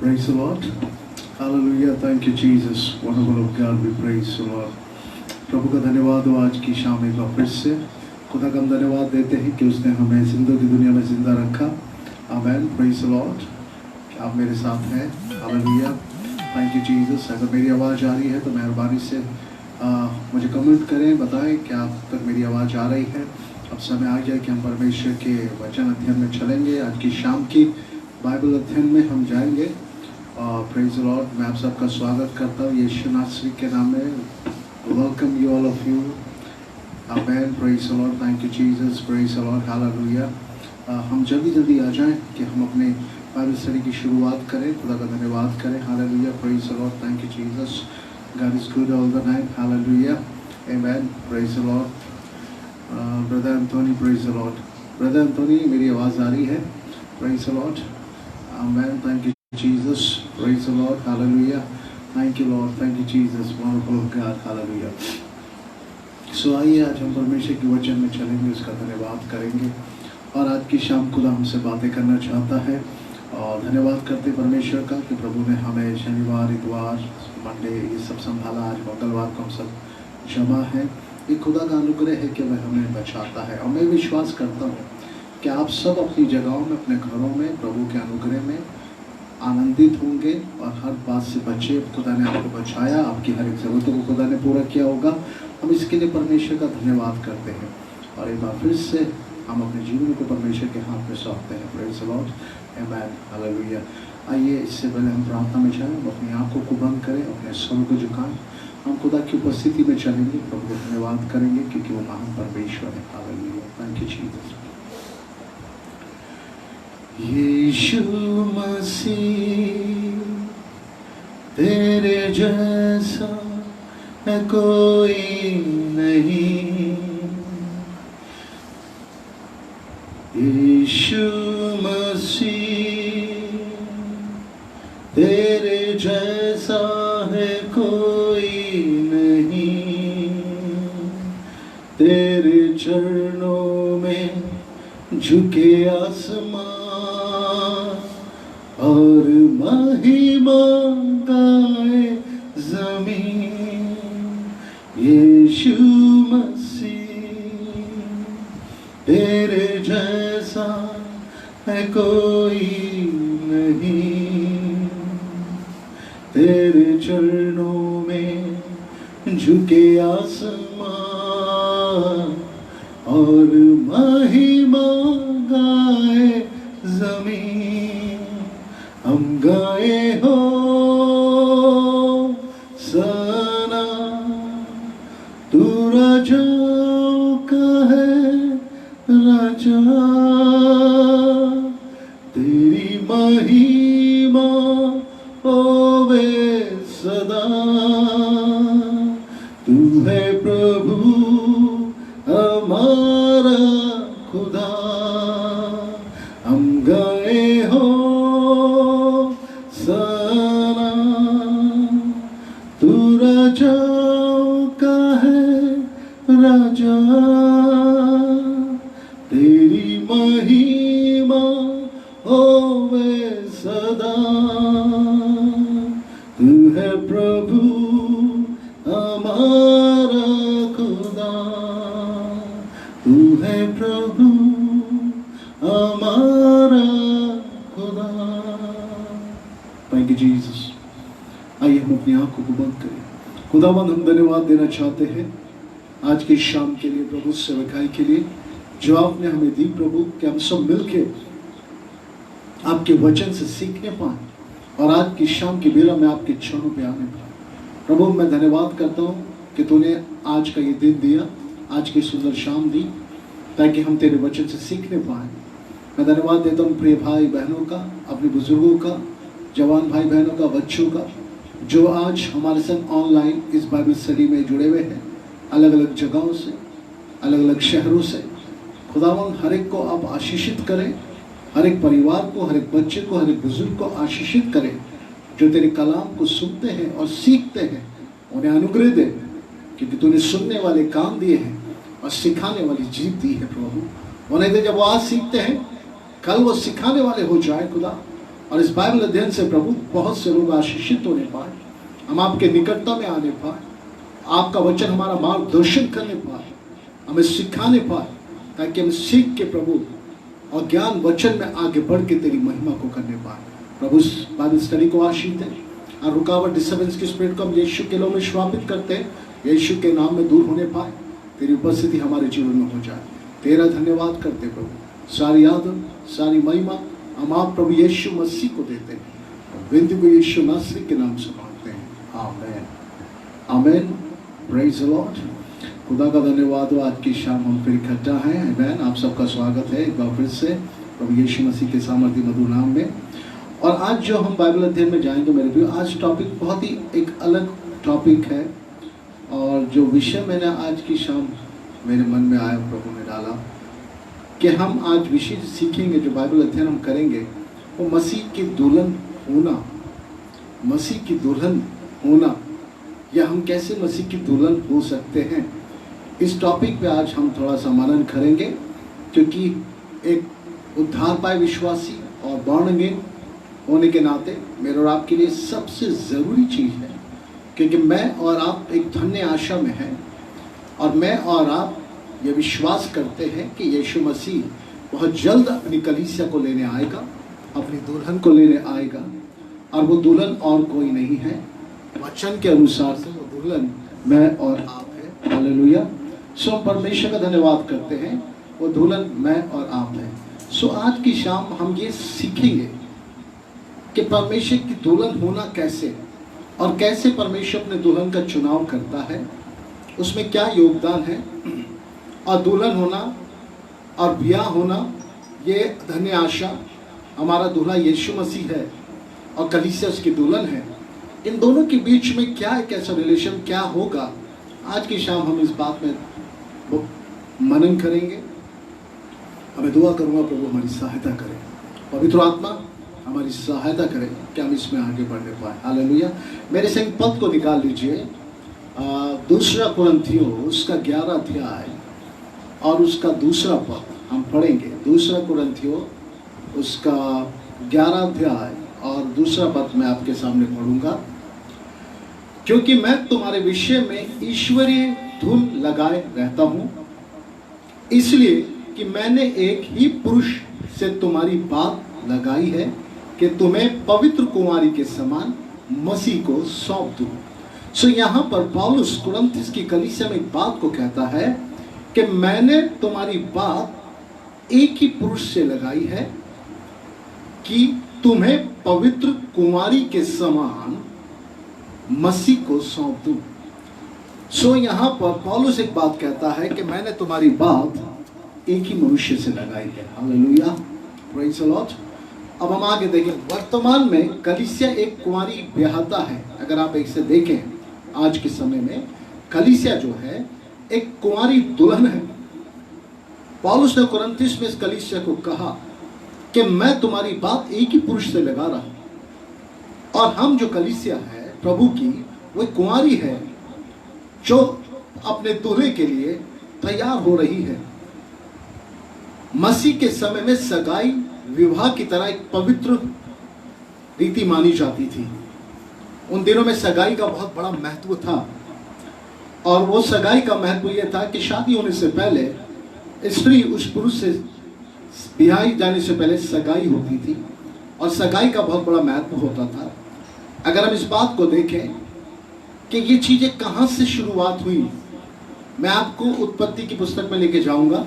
Praise the Lord. Hallelujah. Thank you, Jesus. Wonderful of God, we praise the Lord. प्रभु का धन्यवाद हो आज की शाम एक बार फिर से खुदा का हम धन्यवाद देते हैं कि उसने हमें जिंदों की दुनिया में जिंदा रखा. आमेन. Praise the Lord. आप मेरे साथ हैं. Hallelujah. Thank you, Jesus. अगर मेरी आवाज़ आ रही है तो मेहरबानी से मुझे कमेंट करें, बताएं कि आप तक मेरी आवाज़ आ रही है. अब समय आ गया कि हम परमेश्वर के वचन अध्ययन में चलेंगे. आज की शाम की बाइबल अध्ययन में हम जाएंगे. Praise the Lord. मैं आप सबका स्वागत करता हूँ यीशु नासरी के नाम में. Welcome you all of you. Amen. Praise the Lord. Thank you Jesus. Praise the Lord. Hallelujah. हम जल्दी आ जाएं कि हम अपने बाइबल स्टडी की शुरुआत करें. खुदा का धन्यवाद करें. Hallelujah. Praise the Lord. Thank you Jesus. God is good all the time. Hallelujah. Amen. Praise the Lord. Brother Anthony. Praise the Lord. Brother Anthony, मेरी आवाज़ आ रही है? Praise the Lord. Amen. Thank you Jesus. Praise the Lord. Hallelujah. Thank you Lord. Thank you Jesus. Wonderful God. Hallelujah. So आइए आज हम परमेश्वर के वचन में चलेंगे, उसका धन्यवाद करेंगे. और आज की शाम खुदा हमसे बातें करना चाहता है. और धन्यवाद करते परमेश्वर का कि प्रभु ने हमें शनिवार, इतवार, मंडे ये सब संभाला. आज मंगलवार को हम सब जमा है. ये खुदा का अनुग्रह है कि वह हमें बचाता है. और मैं विश्वास करता हूँ कि आप सब अपनी जगहों में, अपने घरों में प्रभु के अनुग्रह में आनंदित होंगे और हर बात से बचे. खुदा ने आपको बचाया, आपकी हर एक ज़रूरतों को खुदा ने पूरा किया होगा. हम इसके लिए परमेश्वर का धन्यवाद करते हैं. और एक बार फिर से हम अपने जीवन को परमेश्वर के हाथ में सौंपते हैं. Praise the Lord. Amen. Hallelujah. आइए इससे पहले हम प्रार्थना में जाएं. हम अपनी आंखों को बंद करें, अपने सर को झुकाएं. हम खुदा की उपस्थिति में चलेंगे, प्रभु को धन्यवाद करेंगे क्योंकि वो महान परमेश्वर है. हालेलुया. Thank you Jesus. यीशु मसीह तेरे जैसा है कोई नहीं. यीशु मसीह तेरे जैसा है कोई नहीं. तेरे चरणों में झुके आसमां और महिमा गाए ज़मीन. यीशु मसीह तेरे जैसा है कोई नहीं. तेरे चरणों में झुके आसमां और महिमा गाए ज़मीन. हम गाए हो सना तू राजाओं का है राजा. तेरी महिमा होवे सदा. तू है प्रभु हमारा खुदा. हम गए हो सना तू राजाओं का है राजा. तेरी महिमा होवे सदा. तू है प्रभु हमारा खुदा. तू है प्रभु हमारा खुदा. Thank you Jesus. आइए हम अपनी आंखों को बंद करें. खुदावंद, हम धन्यवाद देना चाहते हैं आज की शाम के लिए, प्रभु सेवकाई के लिए जो आपने हमें दी प्रभु, कि हम सब मिलके आपके वचन से सीखने पाए और आज की शाम की बेला में आपके चरणों पे आने पाए. प्रभु मैं धन्यवाद करता हूँ कि तूने आज का ये दिन दिया, आज की सुंदर शाम दी ताकि हम तेरे वचन से सीखने पाए. मैं धन्यवाद देता हूँ प्रिय भाई बहनों का, अपने बुजुर्गों का, जवान भाई बहनों का, बच्चों का जो आज हमारे संग ऑनलाइन इस बाइबल स्टडी में जुड़े हुए हैं, अलग अलग जगहों से, अलग अलग शहरों से. खुदावंद हर एक को आप आशीषित करें, हर एक परिवार को, हर एक बच्चे को, हर एक बुजुर्ग को आशीषित करें जो तेरे कलाम को सुनते हैं और सीखते हैं. उन्हें अनुग्रह दे क्योंकि तूने सुनने वाले कान दिए हैं और सिखाने वाली जीभ दी है प्रभु. उन्हें दे जब वो आज सीखते हैं कल वो सिखाने वाले हो जाए खुदा, और इस बाइबल अध्ययन से प्रभु बहुत से लोग आशीषित होने पाए, हम आपके निकटता में आने पाए, आपका वचन हमारा मार्गदर्शन करने पाए, हमें सिखाने पाए, ताकि हम सीख के प्रभु और ज्ञान वचन में आगे बढ़ के तेरी महिमा को करने पाए। प्रभु इस बाइबल स्टडी को आशीष दे और रुकावट डिस्टर्बेंस की स्पिरिट को हम यीशु के नाम में श्रापित करते हैं, यीशु के नाम में दूर होने पाए, तेरी उपस्थिति हमारे जीवन में हो जाए। तेरा धन्यवाद करते प्रभु, सारी आदर सारी महिमा हम आप प्रभु यीशु मसीह को देते हैं, विनती को यीशु नासरी के नाम से मांगते हैं, आमीन आमीन। Praise the Lord. खुदा का धन्यवाद हो, आज की शाम हम फिर इकट्ठा हैं। आमीन। आप सबका स्वागत है एक बार फिर से प्रभु यीशु मसीह के सामर्थ्य मधुर नाम में। और आज जो हम बाइबल अध्ययन में जाएंगे मेरे भाई, आज टॉपिक बहुत ही एक अलग टॉपिक है, और जो विषय मैंने आज की शाम मेरे मन में आया, प्रभु ने डाला कि हम आज विषय सीखेंगे, जो बाइबल अध्ययन हम करेंगे वो मसीह की दुल्हन होना, मसीह की दुल्हन होना, या हम कैसे मसीह की दुल्हन हो सकते हैं। इस टॉपिक पे आज हम थोड़ा सा मनन करेंगे, क्योंकि एक उद्धार पाए विश्वासी और बॉर्न अगेन होने के नाते मेरे और आपके लिए सबसे ज़रूरी चीज़ है, क्योंकि मैं और आप एक धन्य आशा में हैं, और मैं और आप ये विश्वास करते हैं कि यीशु मसीह बहुत जल्द अपनी कलीसिया को लेने आएगा, अपनी दुल्हन को लेने आएगा, और वो दुल्हन और कोई नहीं है, वचन के अनुसार से वो दुल्हन मैं और आप है। हालेलुया। सो परमेश्वर का धन्यवाद करते हैं, वो दुल्हन मैं और आप है। सो आज की शाम हम ये सीखेंगे कि परमेश्वर की दुल्हन होना कैसे, और कैसे परमेश्वर अपने दुल्हन का चुनाव करता है, उसमें क्या योगदान है, और दुल्हन होना और ब्याह होना ये धन्य आशा, हमारा दूल्हा यीशु मसीह है और कलीसिया उसकी दुल्हन है, इन दोनों के बीच में क्या एक ऐसा रिलेशन क्या होगा, आज की शाम हम इस बात में मनन करेंगे। हमें दुआ करूंगा प्रभु हमारी सहायता करें, पवित्र आत्मा हमारी सहायता करें कि हम इसमें आगे बढ़ने पाए। हालेलुया। मेरे संग पद को निकाल लीजिए, दूसरा कुरिन्थियों उसका 11 अध्याय और उसका दूसरा पद हम पढ़ेंगे। दूसरा कुरिन्थियों उसका 11 अध्याय और दूसरा पद मैं आपके सामने पढ़ूंगा। क्योंकि मैं तुम्हारे विषय में ईश्वरीय धुन लगाए रहता हूं, इसलिए कि मैंने एक ही पुरुष से तुम्हारी बात लगाई है कि तुम्हें पवित्र कुमारी के समान मसीह को सौंप दूं। सो यहाँ पर पौलुस कुरिन्थियों की कलीसिया में एक बात को कहता है कि मैंने तुम्हारी बात एक ही पुरुष से लगाई है कि तुम्हें पवित्र कुमारी के समान मसीह को सौंप दूं। सो यहाँ पर पौलुस एक बात कहता है कि मैंने तुम्हारी बात एक ही मनुष्य से लगाई है। हालेलुया। Praise the Lord. अब हम आगे देखें, वर्तमान में कलीसिया एक कुंवारी ब्याहता है। अगर आप एक से देखें, आज के समय में कलीसिया जो है एक कुंवारी दुल्हन है। पौलुस ने कुरिन्थियों में इस कलीसिया को कहा कि मैं तुम्हारी बात एक ही पुरुष से लगा रहा हूं, और हम जो कलीसिया है प्रभु की, वो कुंवारी है जो अपने दूल्हे के लिए तैयार हो रही है। मसीह के समय में सगाई विवाह की तरह एक पवित्र रीति मानी जाती थी। उन दिनों में सगाई का बहुत बड़ा महत्व था, और वो सगाई का महत्व यह था कि शादी होने से पहले स्त्री उस पुरुष से ब्याही जाने से पहले सगाई होती थी, और सगाई का बहुत बड़ा महत्व होता था। अगर हम इस बात को देखें कि ये चीज़ें कहाँ से शुरुआत हुई, मैं आपको उत्पत्ति की पुस्तक में लेके जाऊंगा,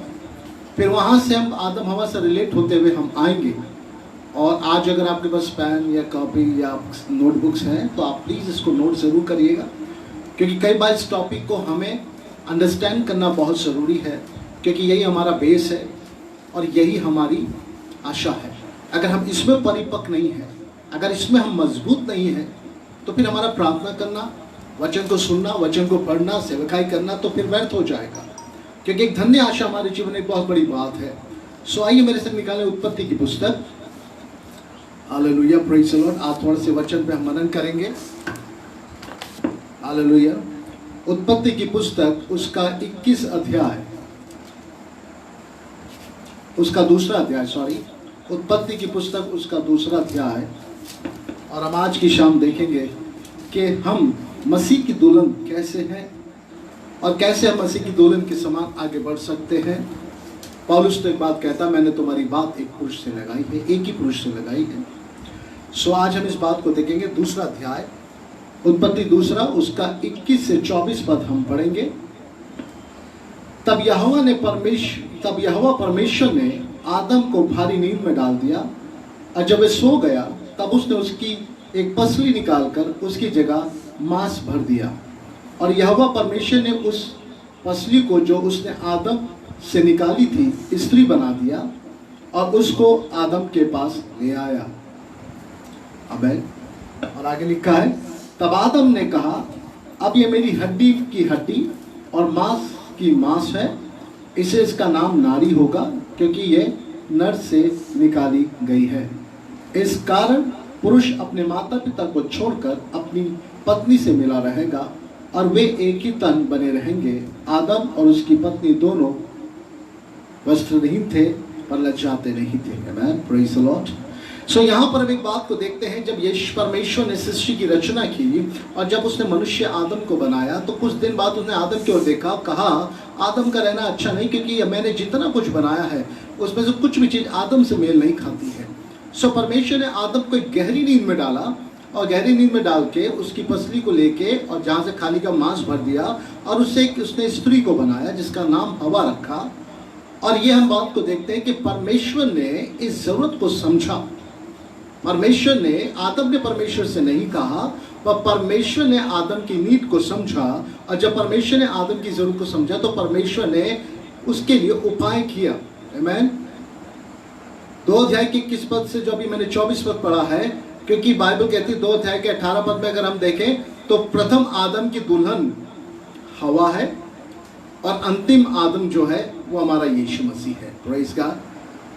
फिर वहाँ से हम आदम हवा से रिलेट होते हुए हम आएंगे। और आज अगर आपके पास पेन या कॉपी या नोटबुक्स हैं तो आप प्लीज़ इसको नोट ज़रूर करिएगा, क्योंकि कई बार इस टॉपिक को हमें अंडरस्टैंड करना बहुत ज़रूरी है, क्योंकि यही हमारा बेस है और यही हमारी आशा है। अगर हम इसमें परिपक्व नहीं हैं, अगर इसमें हम मजबूत नहीं हैं, तो फिर हमारा प्रार्थना करना, वचन को सुनना, वचन को पढ़ना, सेवकाई करना तो फिर व्यर्थ हो जाएगा, क्योंकि एक धन्य आशा हमारे जीवन में एक बहुत बड़ी बात है। सो आइए मेरे से निकालें उत्पत्ति की पुस्तक। हालेलुया। Praise the Lord. आज थोड़े से वचन पे हम मनन करेंगे। हालेलुया। उत्पत्ति की पुस्तक उसका 21 अध्याय, उसका दूसरा अध्याय, उत्पत्ति की पुस्तक उसका दूसरा अध्याय और हम आज की शाम देखेंगे कि हम मसीह की दुल्हन कैसे हैं और कैसे हम मसीह की दुल्हन के समान आगे बढ़ सकते हैं। पौलुस तो एक बात कहता, मैंने तुम्हारी बात एक पुरुष से लगाई है, एक ही पुरुष से लगाई है। सो आज हम इस बात को देखेंगे। दूसरा अध्याय उत्पत्ति दूसरा, उसका 21 से 24 पद हम पढ़ेंगे। तब यहोवा परमेश्वर ने आदम को भारी नींद में डाल दिया, और जब वह सो गया तब उसने उसकी एक पसली निकालकर उसकी जगह मांस भर दिया, और यहोवा परमेश्वर ने उस पसली को जो उसने आदम से निकाली थी स्त्री बना दिया और उसको आदम के पास ले आया। आमीन। और आगे लिखा है, तब आदम ने कहा, अब ये मेरी हड्डी की हड्डी और मांस की मांस है, इसे इसका नाम नारी होगा, क्योंकि ये नर से निकाली गई है। इस कारण पुरुष अपने माता पिता को छोड़कर अपनी पत्नी से मिला रहेगा और वे एक ही तन बने रहेंगे। आदम और उसकी पत्नी दोनों वस्त्रहीन थे पर लज्जाते नहीं थे। आमीन, प्रेज़ द लॉर्ड। सो यहाँ पर हम एक बात को देखते हैं, जब यीशु परमेश्वर ने सृष्टि की रचना की और जब उसने मनुष्य आदम को बनाया तो कुछ दिन बाद उसने आदम की ओर देखा, कहा आदम का रहना अच्छा नहीं, क्योंकि मैंने जितना कुछ बनाया है उसमें से कुछ भी चीज़ आदम से मेल नहीं खाती है। सो परमेश्वर ने आदम को एक गहरी नींद में डाला और गहरी नींद में डाल के उसकी पसली को लेके और जहाँ से खाली का मांस भर दिया और उसने स्त्री को बनाया जिसका नाम हवा रखा। और ये हम बात को देखते हैं कि परमेश्वर ने इस जरूरत को समझा। परमेश्वर ने, आदम ने परमेश्वर से नहीं कहा, पर परमेश्वर ने आदम की नीड को समझा, और जब परमेश्वर ने आदम की जरूरत को समझा तो परमेश्वर ने उसके लिए उपाय किया। आमीन। 2 अध्याय के 21 पद से जो अभी मैंने 24 पद पढ़ा है, क्योंकि बाइबल कहती है 2 अध्याय के 18 पद में अगर हम देखें तो प्रथम आदम की दुल्हन हवा है और अंतिम आदम जो है वो हमारा यीशु मसीह है। Praise God.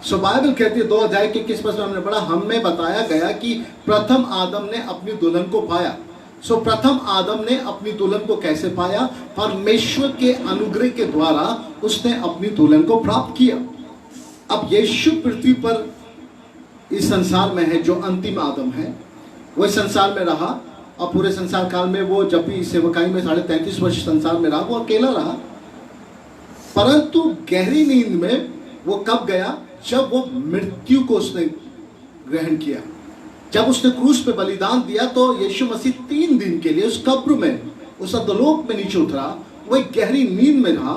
सो बाइबल कहती है 2 अध्याय के 21 पद में हमने पढ़ा, हमें बताया गया कि प्रथम आदम ने अपनी दुल्हन को पाया। सो प्रथम आदम ने अपनी दुल्हन को कैसे पाया? परमेश्वर के अनुग्रह के द्वारा उसने अपनी दुल्हन को प्राप्त किया। अब यीशु पृथ्वी पर इस संसार में है, जो अंतिम आदम है, वो इस संसार में रहा और पूरे संसार काल में वो जब भी सेवकाई में 33.5 वर्ष संसार में रहा, वो अकेला रहा। परंतु गहरी नींद में वो कब गया? जब वो मृत्यु को उसने ग्रहण किया, जब उसने क्रूस पे बलिदान दिया, तो यीशु मसीह 3 दिन के लिए उस कब्र में, उस अधोलोक में नीचे उतरा। वो एक गहरी नींद में रहा,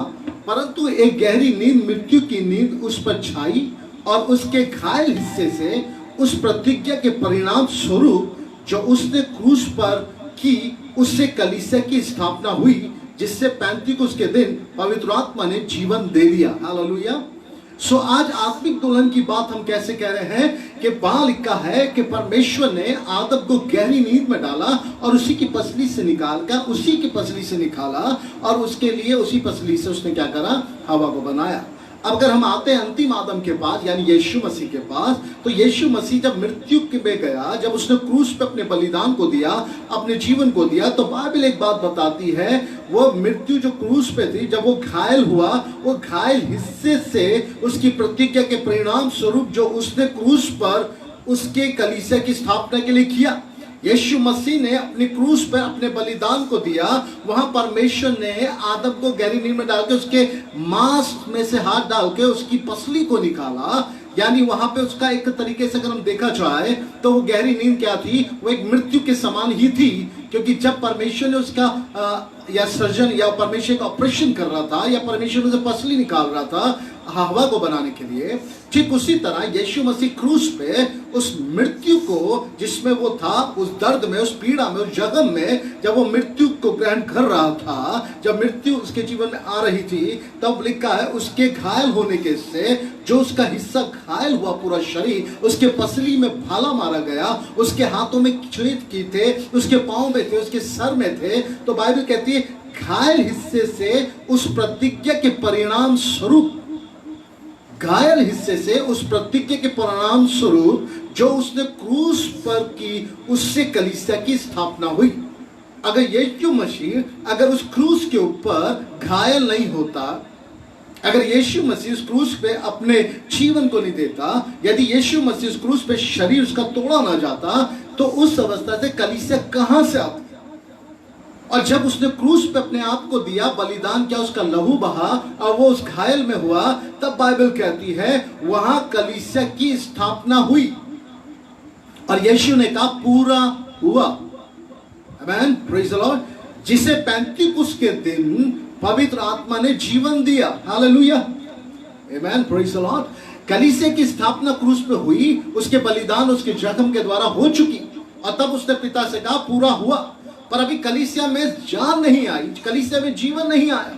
परंतु एक गहरी नींद, मृत्यु की नींद उस पर छाई और उसके घायल हिस्से से उस प्रतिज्ञा के परिणाम स्वरूप जो उसने क्रूस पर की, उससे कलीसिया की स्थापना हुई, जिससे 35 के दिन पवित्र आत्मा ने जीवन दे दिया। हालेलुया। सो आज आत्मिक दुल्हन की बात हम कैसे कह रहे हैं कि वहां लिखा है कि परमेश्वर ने आदम को गहरी नींद में डाला और उसी की पसली से निकालकर, उसी की पसली से निकाला और उसके लिए उसी पसली से उसने क्या करा? हवा को बनाया। अगर हम आते हैं अंतिम आदम के पास, यानी यीशु मसीह के पास, तो यीशु मसीह जब मृत्यु में गया, जब उसने क्रूस पे अपने बलिदान को दिया, अपने जीवन को दिया, तो बाइबल एक बात बताती है, वो मृत्यु जो क्रूस पे थी, जब वो घायल हुआ, वो घायल हिस्से से उसकी प्रतिज्ञा के परिणाम स्वरूप जो उसने क्रूस पर उसके कलीसिया की स्थापना के लिए किया, यीशु मसीह ने अपनी क्रूस पर अपने बलिदान को दिया। वहां परमेश्वर ने आदम को गहरी नींद में डाल के उसके मांस में से हाथ डाल के उसकी पसली को निकाला, यानी वहां पे उसका एक तरीके से अगर हम देखा जाए तो वो गहरी नींद क्या थी? वो एक मृत्यु के समान ही थी, क्योंकि जब परमेश्वर ने उसका या सर्जन या परमेश्वर का ऑपरेशन कर रहा था या परमेश्वर उसे पसली निकाल रहा था हवा को बनाने के लिए, ठीक उसी तरह यीशु मसीह क्रूस पे उस मृत्यु को जिसमें वो था, उस दर्द में, उस पीड़ा में, उस जख्म में, जब वो मृत्यु को ग्रहण कर रहा था, जब मृत्यु उसके जीवन में आ रही थी, तब लिखा है उसके घायल होने के से जो उसका हिस्सा घायल हुआ, पूरा शरीर, उसके पसली में भाला मारा गया, उसके हाथों में छेद की थे, उसके पांव में थे, उसके सर में थे। तो बाइबल कहती है घायल हिस्से से उस प्रतिज्ञा के परिणाम स्वरूप, घायल हिस्से से उस प्रतिज्ञा के परिणाम स्वरूप जो उसने क्रूस पर की, उससे कलीसिया की स्थापना हुई। अगर यीशु मसीह अगर उस क्रूस के ऊपर घायल नहीं होता, अगर यीशु मसीह उस क्रूस पे अपने जीवन को नहीं देता, यदि यीशु मसीह उस क्रूस पे शरीर उसका तोड़ा ना जाता, तो उस अवस्था से कलीसिया कहां से आती? और जब उसने क्रूस पे अपने आप को दिया, बलिदान किया, उसका लहू बहा और वो उस घायल में हुआ, तब बाइबल कहती है वहां कलीसिया की स्थापना हुई। और यीशु ने कहा पूरा हुआ। आमेन, प्रेज द लॉर्ड। जिसे पेंतिकुस्त के दिन पवित्र आत्मा ने जीवन दिया। Hallelujah, amen, praise the Lord. कलीसिया की स्थापना क्रूस पे हुई, उसके बलिदान, उसके जख्म के द्वारा हो चुकी, और तब उसने पिता से कहा पूरा हुआ। पर अभी कलीसिया में जान नहीं आई, कलीसिया में जीवन नहीं आया।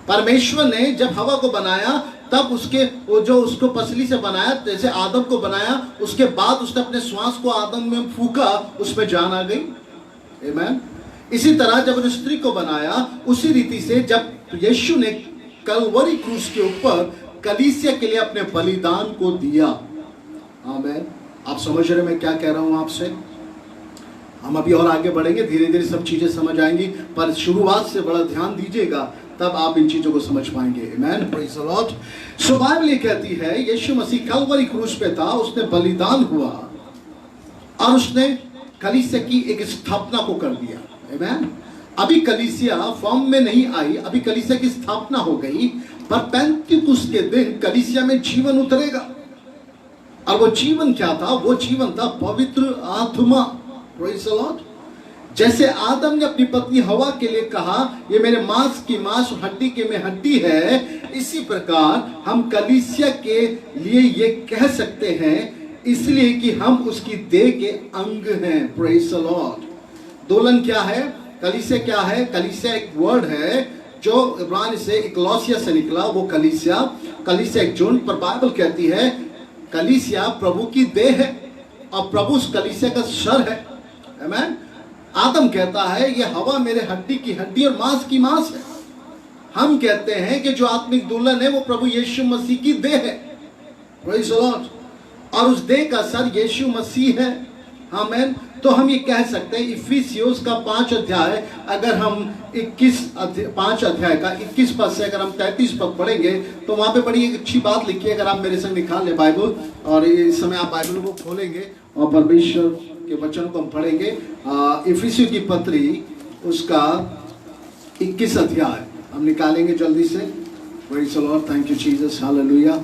परमेश्वर ने जब हवा को बनाया, तब उसके वो जो उसको पसली से बनाया, जैसे आदम को बनाया, उसके बाद उसने अपने श्वास को आदम में फूका, उसमें जान आ गई। आमेन। इसी तरह जब उन्होंने स्त्री को बनाया, उसी रीति से जब यीशु ने कलवरी क्रूस के ऊपर कलीसिया के लिए अपने बलिदान को दिया। आमेन। आप समझ रहे मैं क्या कह रहा हूं आपसे? हम अभी और आगे बढ़ेंगे, धीरे धीरे सब चीजें समझ आएंगी, पर शुरुआत से बड़ा ध्यान दीजिएगा, तब आप इन चीजों को समझ पाएंगे। Amen, praise the Lord. So Bible ये कहती है यीशु मसीह कलवरी क्रूस पे था, उसने बलिदान हुआ और उसने कलीसिया की एक स्थापना को कर दिया। आमेन। अभी कलीसिया फॉर्म में नहीं आई, अभी कलीसिया की स्थापना हो गई, पर पेंतिकुस्त के दिन कलीसिया में जीवन उतरेगा। और वो जीवन क्या था? वो जीवन था पवित्र आत्मा। Praise the Lord. जैसे आदम ने अपनी पत्नी हवा के लिए कहा ये मेरे मांस की मांस, हड्डी के में हड्डी है, इसी प्रकार हम कलीसिया के लिए ये कह सकते हैं, इसलिए कि हम उसकी देह के अंग हैं। Praise the Lord. दोलन क्या है? कलीसिया क्या है? कलीसिया एक वर्ड है जो इब्रानी से इक्लोसिया से निकला, वो कलीसिया। कलीसिया एक जोन, पर बाइबल कहती है कलीसिया प्रभु की देह है और प्रभु उस कलीसिया का सर है। आमेन। आदम कहता है ये हवा मेरे हड्डी की हड्डी और मांस की मांस है। हम कहते हैं कि जो आत्मिक दुल्हन है वो प्रभु यीशु मसीह की देह है। Praise the Lord. और उस देह का सर यीशु मसीह है। आमेन। तो हम ये कह सकते हैं इफिसियोस का 5 अध्याय, अगर हम 5 अध्याय का 21 पद से अगर हम 33 पद पढ़ेंगे तो वहां पे बड़ी एक अच्छी बात लिखी है। अगर आप मेरे संग निकाल ले बाइबल, और इस समय आप बाइबल को खोलेंगे और परमेश्वर के वचन को हम पढ़ेंगे। इफिसियों की पत्री उसका 21 अध्याय हम निकालेंगे जल्दी से। Praise the Lord, thank you Jesus, hallelujah.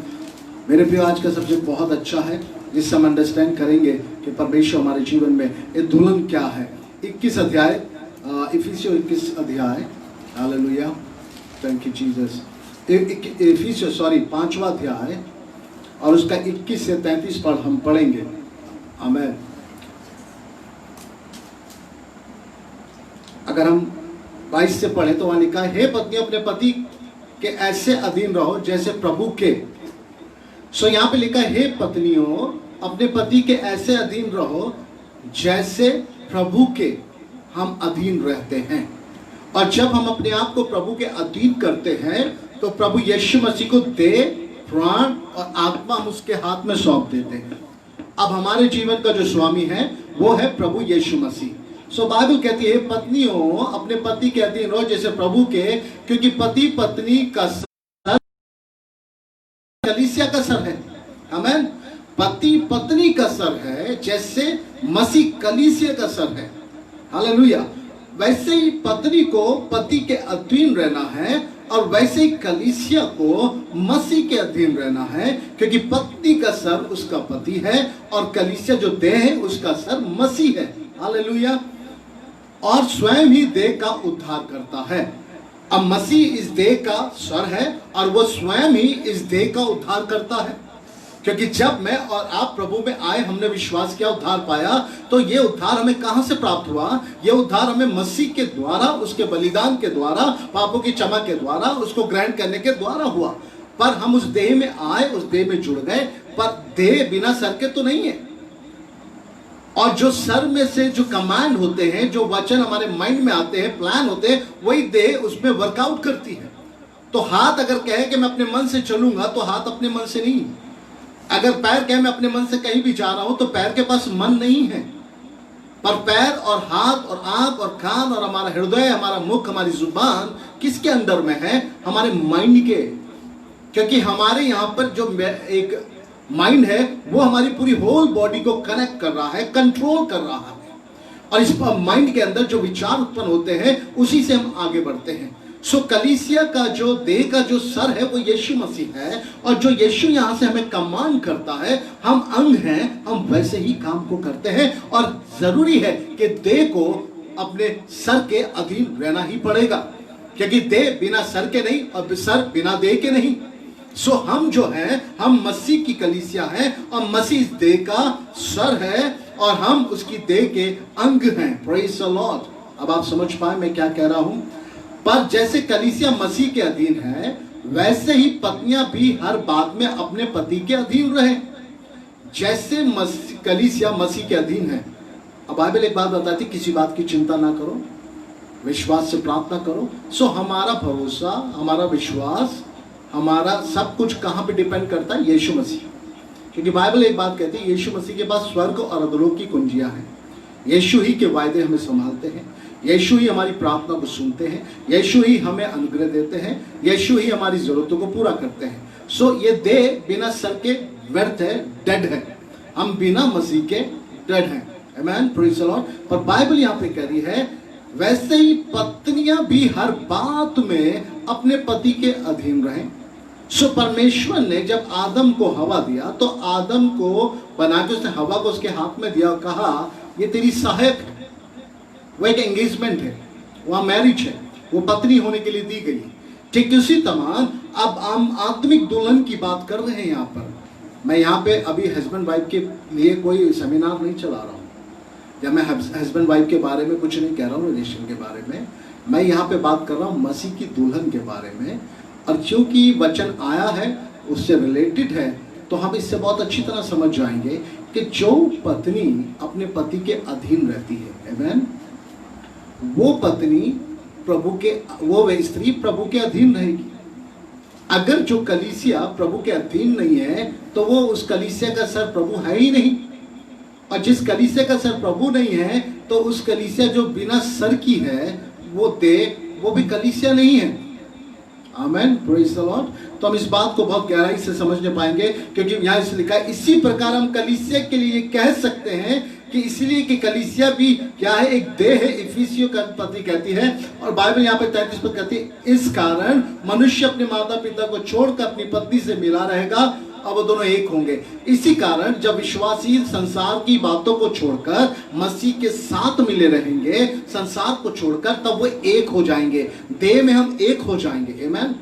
मेरे प्रिय, आज का सब्जेक्ट बहुत अच्छा है, जिससे हम अंडरस्टैंड करेंगे कि परमेश्वर हमारे जीवन में ये दुल्हन क्या है। 21 अध्याय, इफिसियों 21 अध्याय, हालेलुया, थैंक यू जीसस। इफिसियों 5वां अध्याय और उसका 21 से 33 पद हम पढ़ेंगे। आमेन। अगर हम 22 से पढ़े तो वहां लिखा है, हे पत्नियों अपने पति के ऐसे अधीन रहो जैसे प्रभु के। सो यहाँ पे लिखा है, हे पत्नियों अपने पति के ऐसे अधीन रहो जैसे प्रभु के हम अधीन रहते हैं। और जब हम अपने आप को प्रभु के अधीन करते हैं तो प्रभु यीशु मसीह को देह, प्राण और आत्मा हम उसके हाथ में सौंप देते हैं। अब हमारे जीवन का जो स्वामी है वो है प्रभु यीशु मसीह। सो बाइबल कहती है पत्नियों अपने पति के अधीन रहो जैसे प्रभु के, क्योंकि पति पत्नी का सर कलीसिया का सर है। आमेन। पति पत्नी का सर है जैसे मसीह कलीसिया का सर है। हालेलुया। वैसे ही पत्नी को पति के अधीन रहना है और वैसे ही कलीसिया को मसीह के अधीन रहना है, क्योंकि पत्नी का सर उसका पति है और कलीसिया जो देह है उसका सर मसीह है। हालेलुया। और स्वयं ही देह का उद्धार करता है। अब मसीह इस देह का सर है और वो स्वयं ही इस देह का उद्धार करता है, क्योंकि जब मैं और आप प्रभु में आए, हमने विश्वास किया, उद्धार पाया, तो ये उद्धार हमें कहां से प्राप्त हुआ? ये उद्धार हमें मसीह के द्वारा, उसके बलिदान के द्वारा, पापों की क्षमा के द्वारा, उसको ग्रहण करने के द्वारा हुआ। पर हम उस देह में आए, उस देह में जुड़ गए, पर देह बिना सर के तो नहीं है। और जो सर में से जो कमांड होते हैं, जो वचन हमारे माइंड में आते हैं, प्लान होते हैं, वही देह उसमें वर्कआउट करती है। तो हाथ अगर कहे कि मैं अपने मन से चलूंगा तो हाथ अपने मन से नहीं। अगर पैर कहे मैं अपने मन से कहीं भी जा रहा हूं तो पैर के पास मन नहीं है। पर पैर और हाथ और आंख और कान और हमारा हृदय, हमारा मुख, हमारी जुबान किसके अंडर में है? हमारे माइंड के। क्योंकि हमारे यहाँ पर जो एक माइंड है वो हमारी पूरी होल बॉडी को कनेक्ट कर रहा है, कंट्रोल कर रहा है, और इस माइंड के अंदर जो विचार उत्पन्न होते हैं उसी से हम आगे बढ़ते हैं। सो कलीसिया का जो देह का जो सर है वो यीशु मसीह है, और जो यीशु यहां से हमें कमांड करता है, हम अंग हैं, हम वैसे ही काम को करते हैं, और जरूरी है कि देह को अपने सर के अधीन रहना ही पड़ेगा, क्योंकि देह बिना सर के नहीं और सर बिना देह के नहीं। सो हम जो हैं, हम मसीह की कलीसिया हैं, और मसीह इस देह का सर है और हम उसकी देह के अंग हैं। Praise the Lord. अब आप समझ पाए मैं क्या कह रहा हूं। पर जैसे कलीसिया मसीह के अधीन है, वैसे ही पत्नियां भी हर बात में अपने पति के अधीन रहे, जैसे कलीसिया मसीह के अधीन है। अब बाइबल एक बात बताती, किसी बात की चिंता ना करो, विश्वास से प्रार्थना करो। सो हमारा भरोसा, हमारा विश्वास, हमारा सब कुछ कहां पे डिपेंड करता है? यीशु मसीह। क्योंकि बाइबल एक बात कहती है, यीशु मसीह के पास स्वर्ग और अधोलोक की कुंजियां हैं। यीशु ही के वायदे हमें संभालते हैं, यीशु ही हमारी प्रार्थना को सुनते हैं, यीशु ही हमें अनुग्रह देते हैं, यीशु ही हमारी जरूरतों को पूरा करते हैं। सो ये देह बिना सर के व्यर्थ है, डेड है। हम बिना मसीह के डेड हैं। आमेन, प्रेज़ द लॉर्ड। पर बाइबल यहाँ पे कह रही है, वैसे ही पत्नियां भी हर बात में अपने पति के अधीन रहें। सो परमेश्वर ने जब आदम को हवा दिया, तो आदम को बना के उसने हवा को उसके हाथ में दिया और कहा, ये तेरी सहायक है। वो एक एंगेजमेंट है, वहां मैरिज है, वो पत्नी होने के लिए दी गई। ठीक उसी तरह अब हम आत्मिक दुल्हन की बात कर रहे हैं। यहाँ पर मैं यहाँ पे अभी हस्बैंड वाइफ के लिए कोई सेमिनार नहीं चला रहा हूँ, या मैं हस्बैंड वाइफ के बारे में कुछ नहीं कह रहा हूँ, रिलेशन के बारे में। मैं यहाँ पे बात कर रहा हूँ मसीह की दुल्हन के बारे में। और क्योंकि वचन आया है, उससे रिलेटेड है, तो हम इससे बहुत अच्छी तरह समझ जाएंगे कि जो पत्नी अपने पति के अधीन रहती है, आमेन, वो पत्नी प्रभु के, वो स्त्री प्रभु के अधीन रहेगी। अगर जो कलीसिया प्रभु के अधीन नहीं है, तो वो उस कलीसिया का सर प्रभु है ही नहीं। और जिस कलीसिया का सर प्रभु नहीं है, तो उस कलीसिया जो बिना सर की है, वो भी कलीसिया नहीं है। आमेन, प्रेज़ द लॉर्ड। तो हम इस बात को बहुत गहराई से समझने पाएंगे, क्योंकि यहाँ इसे लिखा है। इसी प्रकार हम कलीसिया के लिए कह सकते हैं कि इसलिए कि कलीसिया भी क्या है? एक देह है। इफिसियों का पत्री कहती है, और बाइबल यहाँ पे 33 पद कहती है, इस कारण मनुष्य अपने माता पिता को छोड़कर अपनी पत्नी से मिला रहेगा और वो दोनों एक होंगे। इसी कारण जब विश्वासी संसार की बातों को छोड़कर मसीह के साथ मिले रहेंगे, संसार को छोड़कर, तब वो एक हो जाएंगे। देह में हम एक हो जाएंगे। आमेन।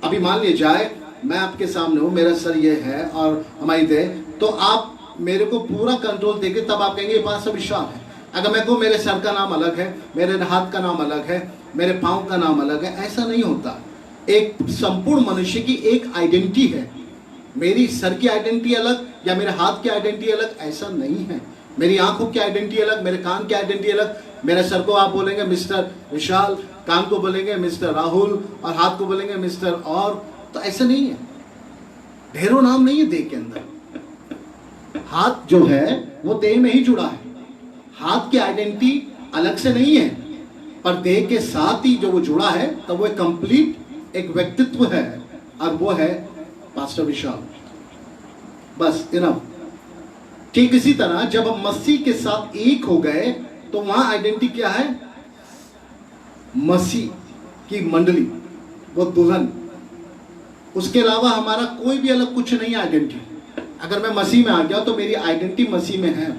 अभी मान लिया जाए मैं आपके सामने हूँ, मेरा सर ये है और हमारी देह, तो आप मेरे को पूरा कंट्रोल देंगे, तब आप कहेंगे ये बात सब विश्वास है। अगर मैं कहूँ मेरे सर का नाम अलग है, मेरे हाथ का नाम अलग है, मेरे पाँव का नाम अलग है, ऐसा नहीं होता। एक संपूर्ण मनुष्य की एक आइडेंटिटी है। मेरी सर की आइडेंटिटी अलग या मेरे हाथ की आइडेंटिटी अलग, ऐसा नहीं है। मेरी आंखों की आइडेंटिटी अलग, मेरे कान की आइडेंटिटी अलग। मेरे सर को आप बोलेंगे मिस्टर विशाल, कान को बोलेंगे मिस्टर राहुल, और हाथ को बोलेंगे मिस्टर और, तो ऐसा नहीं है। ढेरों नाम नहीं है देह के अंदर। हाथ जो है वो देह में ही जुड़ा है। हाथ की आइडेंटिटी अलग से नहीं है, पर देह के साथ ही जो वो जुड़ा है, तब वो एक कंप्लीट एक व्यक्तित्व है, और वो है पास्टर विशाल। बस इनफ। ठीक इसी तरह जब हम मसीह के साथ एक हो गए, तो वहां आइडेंटिटी क्या है? मसीह की मंडली, वो दुल्हन। उसके अलावा हमारा कोई भी अलग कुछ नहीं आइडेंटिटी। अगर मैं मसीह में आ गया तो मेरी आइडेंटिटी मसीह में है।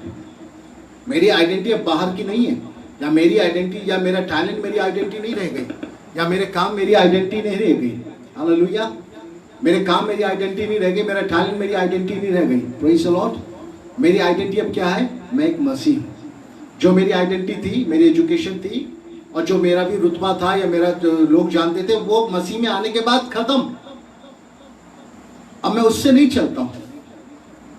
मेरी आइडेंटिटी अब बाहर की नहीं है, या मेरी आइडेंटिटी या मेरा टैलेंट मेरी आइडेंटिटी नहीं रह गई, या मेरे काम मेरी आइडेंटिटी नहीं रह गई। हालेलुया। मेरे काम मेरी आइडेंटिटी नहीं रह गई, मेरा टैलेंट मेरी आइडेंटिटी नहीं रह गई। Praise the Lord. मेरी आइडेंटिटी अब क्या है? मैं एक मसीह हूँ। जो मेरी आइडेंटिटी थी, मेरी एजुकेशन थी, और जो मेरा भी रुतबा था या मेरा जो लोग जानते थे, वो मसीह में आने के बाद खत्म। अब मैं उससे नहीं चलता हूँ।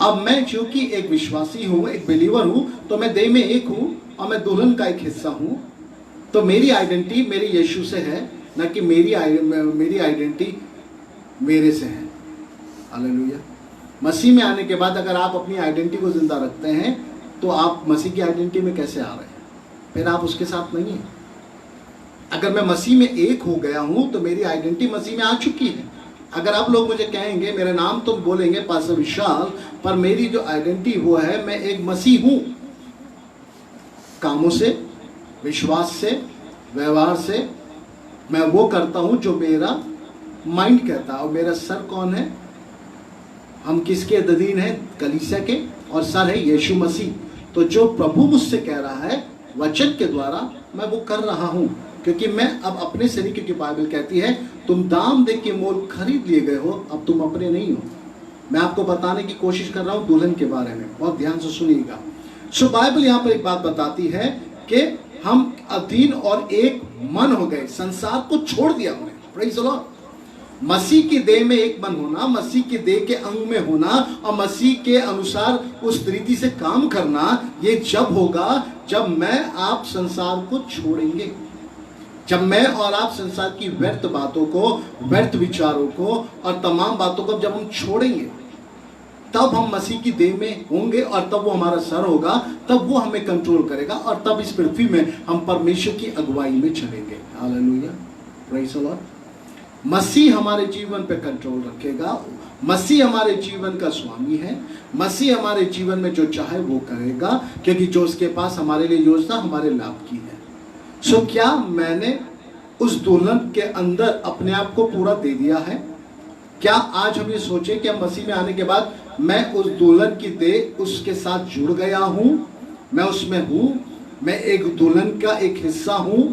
अब मैं चूंकि एक विश्वासी हूँ, एक बिलीवर हूँ, तो मैं देह में एक हूँ और मैं दुल्हन का एक हिस्सा हूँ। तो मेरी आइडेंटिटी मेरे यीशु से है, न कि मेरी आइडेंटिटी मेरे से है। हालेलुया। मसीह में आने के बाद अगर आप अपनी आइडेंटिटी को जिंदा रखते हैं, तो आप मसीह की आइडेंटिटी में कैसे आ रहे हैं? फिर आप उसके साथ नहीं हैं। अगर मैं मसीह में एक हो गया हूं, तो मेरी आइडेंटिटी मसीह में आ चुकी है। अगर आप लोग मुझे कहेंगे, मेरा नाम तुम बोलेंगे पास्टर विशाल, पर मेरी जो आइडेंटिटी वो है, मैं एक मसीह हूं। कामों से, विश्वास से, व्यवहार से मैं वो करता हूं जो मेरा माइंड कहता है। और मेरा सर कौन है? हम किसके अधीन हैं? कलीसिया के, और सर है यीशु मसीह। तो जो प्रभु मुझसे कह रहा है वचन के द्वारा, मैं वो कर रहा हूं, क्योंकि मैं अब अपने शरीर, क्योंकि बाइबल कहती है तुम दाम दे के मोल खरीद लिए गए हो, अब तुम अपने नहीं हो। मैं आपको बताने की कोशिश कर रहा हूं दुल्हन के बारे में, बहुत ध्यान से सुनिएगा। सो बाइबल यहाँ पर एक बात बताती है कि हम अधीन और एक मन हो गए, संसार को छोड़ दिया हमने। Praise the Lord. मसीह की देह में एक मन होना, मसीह की देह के अंग में होना और मसीह के अनुसार उस रीति से काम करना, ये जब होगा जब मैं आप संसार को छोड़ेंगे, जब मैं और आप संसार की व्यर्थ बातों को, व्यर्थ विचारों को और तमाम बातों को जब हम छोड़ेंगे, तब हम मसीह की देह में होंगे और तब वो हमारा सर होगा, तब वो हमें कंट्रोल करेगा और तब इस पृथ्वी में हम परमेश्वर की अगुवाई में चलेंगे। Hallelujah, praise the Lord. मसीह हमारे जीवन पे कंट्रोल रखेगा, मसीह हमारे जीवन का स्वामी है, मसीह हमारे जीवन में जो चाहे वो करेगा, क्योंकि जो उसके पास हमारे लिए योजना हमारे लाभ की है। सो क्या मैंने उस दुल्हन के अंदर अपने आप को पूरा दे दिया है? क्या आज हम ये सोचे कि मसीह में आने के बाद मैं उस दुल्हन की देह, उसके साथ जुड़ गया हूं, मैं उसमें हूं, मैं एक दुल्हन का एक हिस्सा हूं,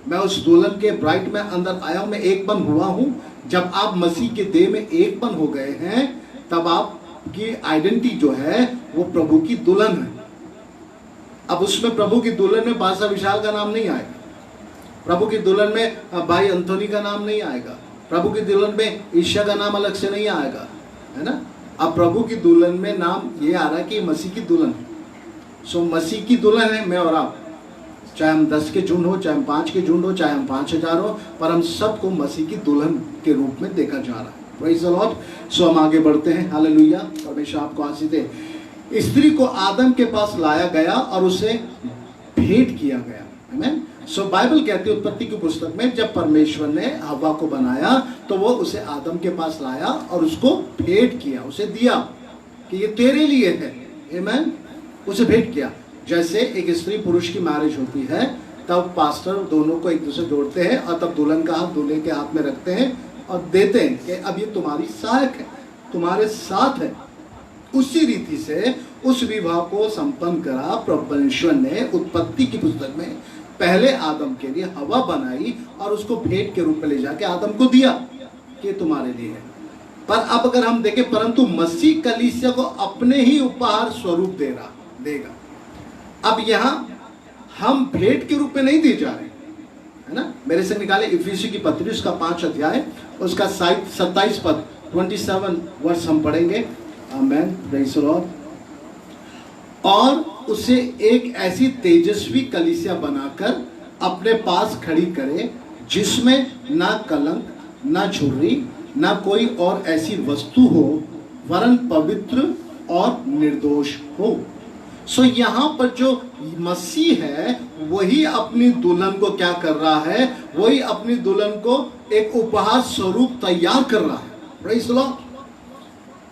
मैं उस दुल्हन के ब्राइड में अंदर आया हूं, मैं एक बन हुआ हूं। जब आप मसीह के देह में एक बन हो गए हैं, तब आपकी आइडेंटिटी जो है वो प्रभु की दुल्हन है। अब उसमें प्रभु की दुल्हन में पास्टर विशाल का नाम नहीं आएगा, प्रभु की दुल्हन में भाई एंथोनी का नाम नहीं आएगा, प्रभु की दुल्हन में ईशा का नाम अलग से नहीं आएगा, है ना। अब प्रभु की दुल्हन में नाम ये आ रहा है कि मसीह की दुल्हन है। सो मसीह की दुल्हन है मैं और आप, चाहे हम 10 के झुंड हो, चाहे हम 5 के झुंड हो, चाहे हम 5000 हो, पर हम सबको मसीह की दुल्हन के रूप में देखा जा रहा है। Praise the Lord. सो हम आगे बढ़ते हैं। हालेलुया, परमेश्वर आपको आशीष दे। स्त्री को आदम के पास लाया गया और उसे भेंट किया गया। आमीन। सो बाइबल कहती है उत्पत्ति की पुस्तक में, जब परमेश्वर ने हव्वा को बनाया तो वो उसे आदम के पास लाया और उसको भेंट किया, उसे दिया कि ये तेरे लिए है। आमीन। उसे भेंट किया। जैसे एक स्त्री पुरुष की मैरिज होती है, तब पास्टर दोनों को एक दूसरे जोड़ते हैं और तब दुल्हन का हाथ दूल्हे के हाथ में रखते हैं और देते हैं कि अब ये तुम्हारी सहायक है, तुम्हारे साथ है। उसी रीति से उस विवाह को संपन्न करा परमेश्वर ने। उत्पत्ति की पुस्तक में पहले आदम के लिए हवा बनाई और उसको भेंट के रूप में ले जाके आदम को दिया कि तुम्हारे लिए है। पर अब अगर हम देखें, परंतु मसीह कलीसिया को अपने ही उपहार स्वरूप देगा। अब यहां हम भेंट के रूप में नहीं दिए जा रहे, है ना। मेरे से निकाले इफिसी की पत्री, उसका 5 अध्याय, उसका 27 पद 27 वर्ष हम पढ़ेंगे। आमेन, प्रेज़ द लॉर्ड। और उसे एक ऐसी तेजस्वी कलीसिया बनाकर अपने पास खड़ी करे, जिसमें ना कलंक, ना झुर्री, ना कोई और ऐसी वस्तु हो, वरन पवित्र और निर्दोष हो। सो यहाँ पर जो मसीह है वही अपनी दुल्हन को क्या कर रहा है? वही अपनी दुल्हन को एक उपहार स्वरूप तैयार कर रहा है। Praise the Lord.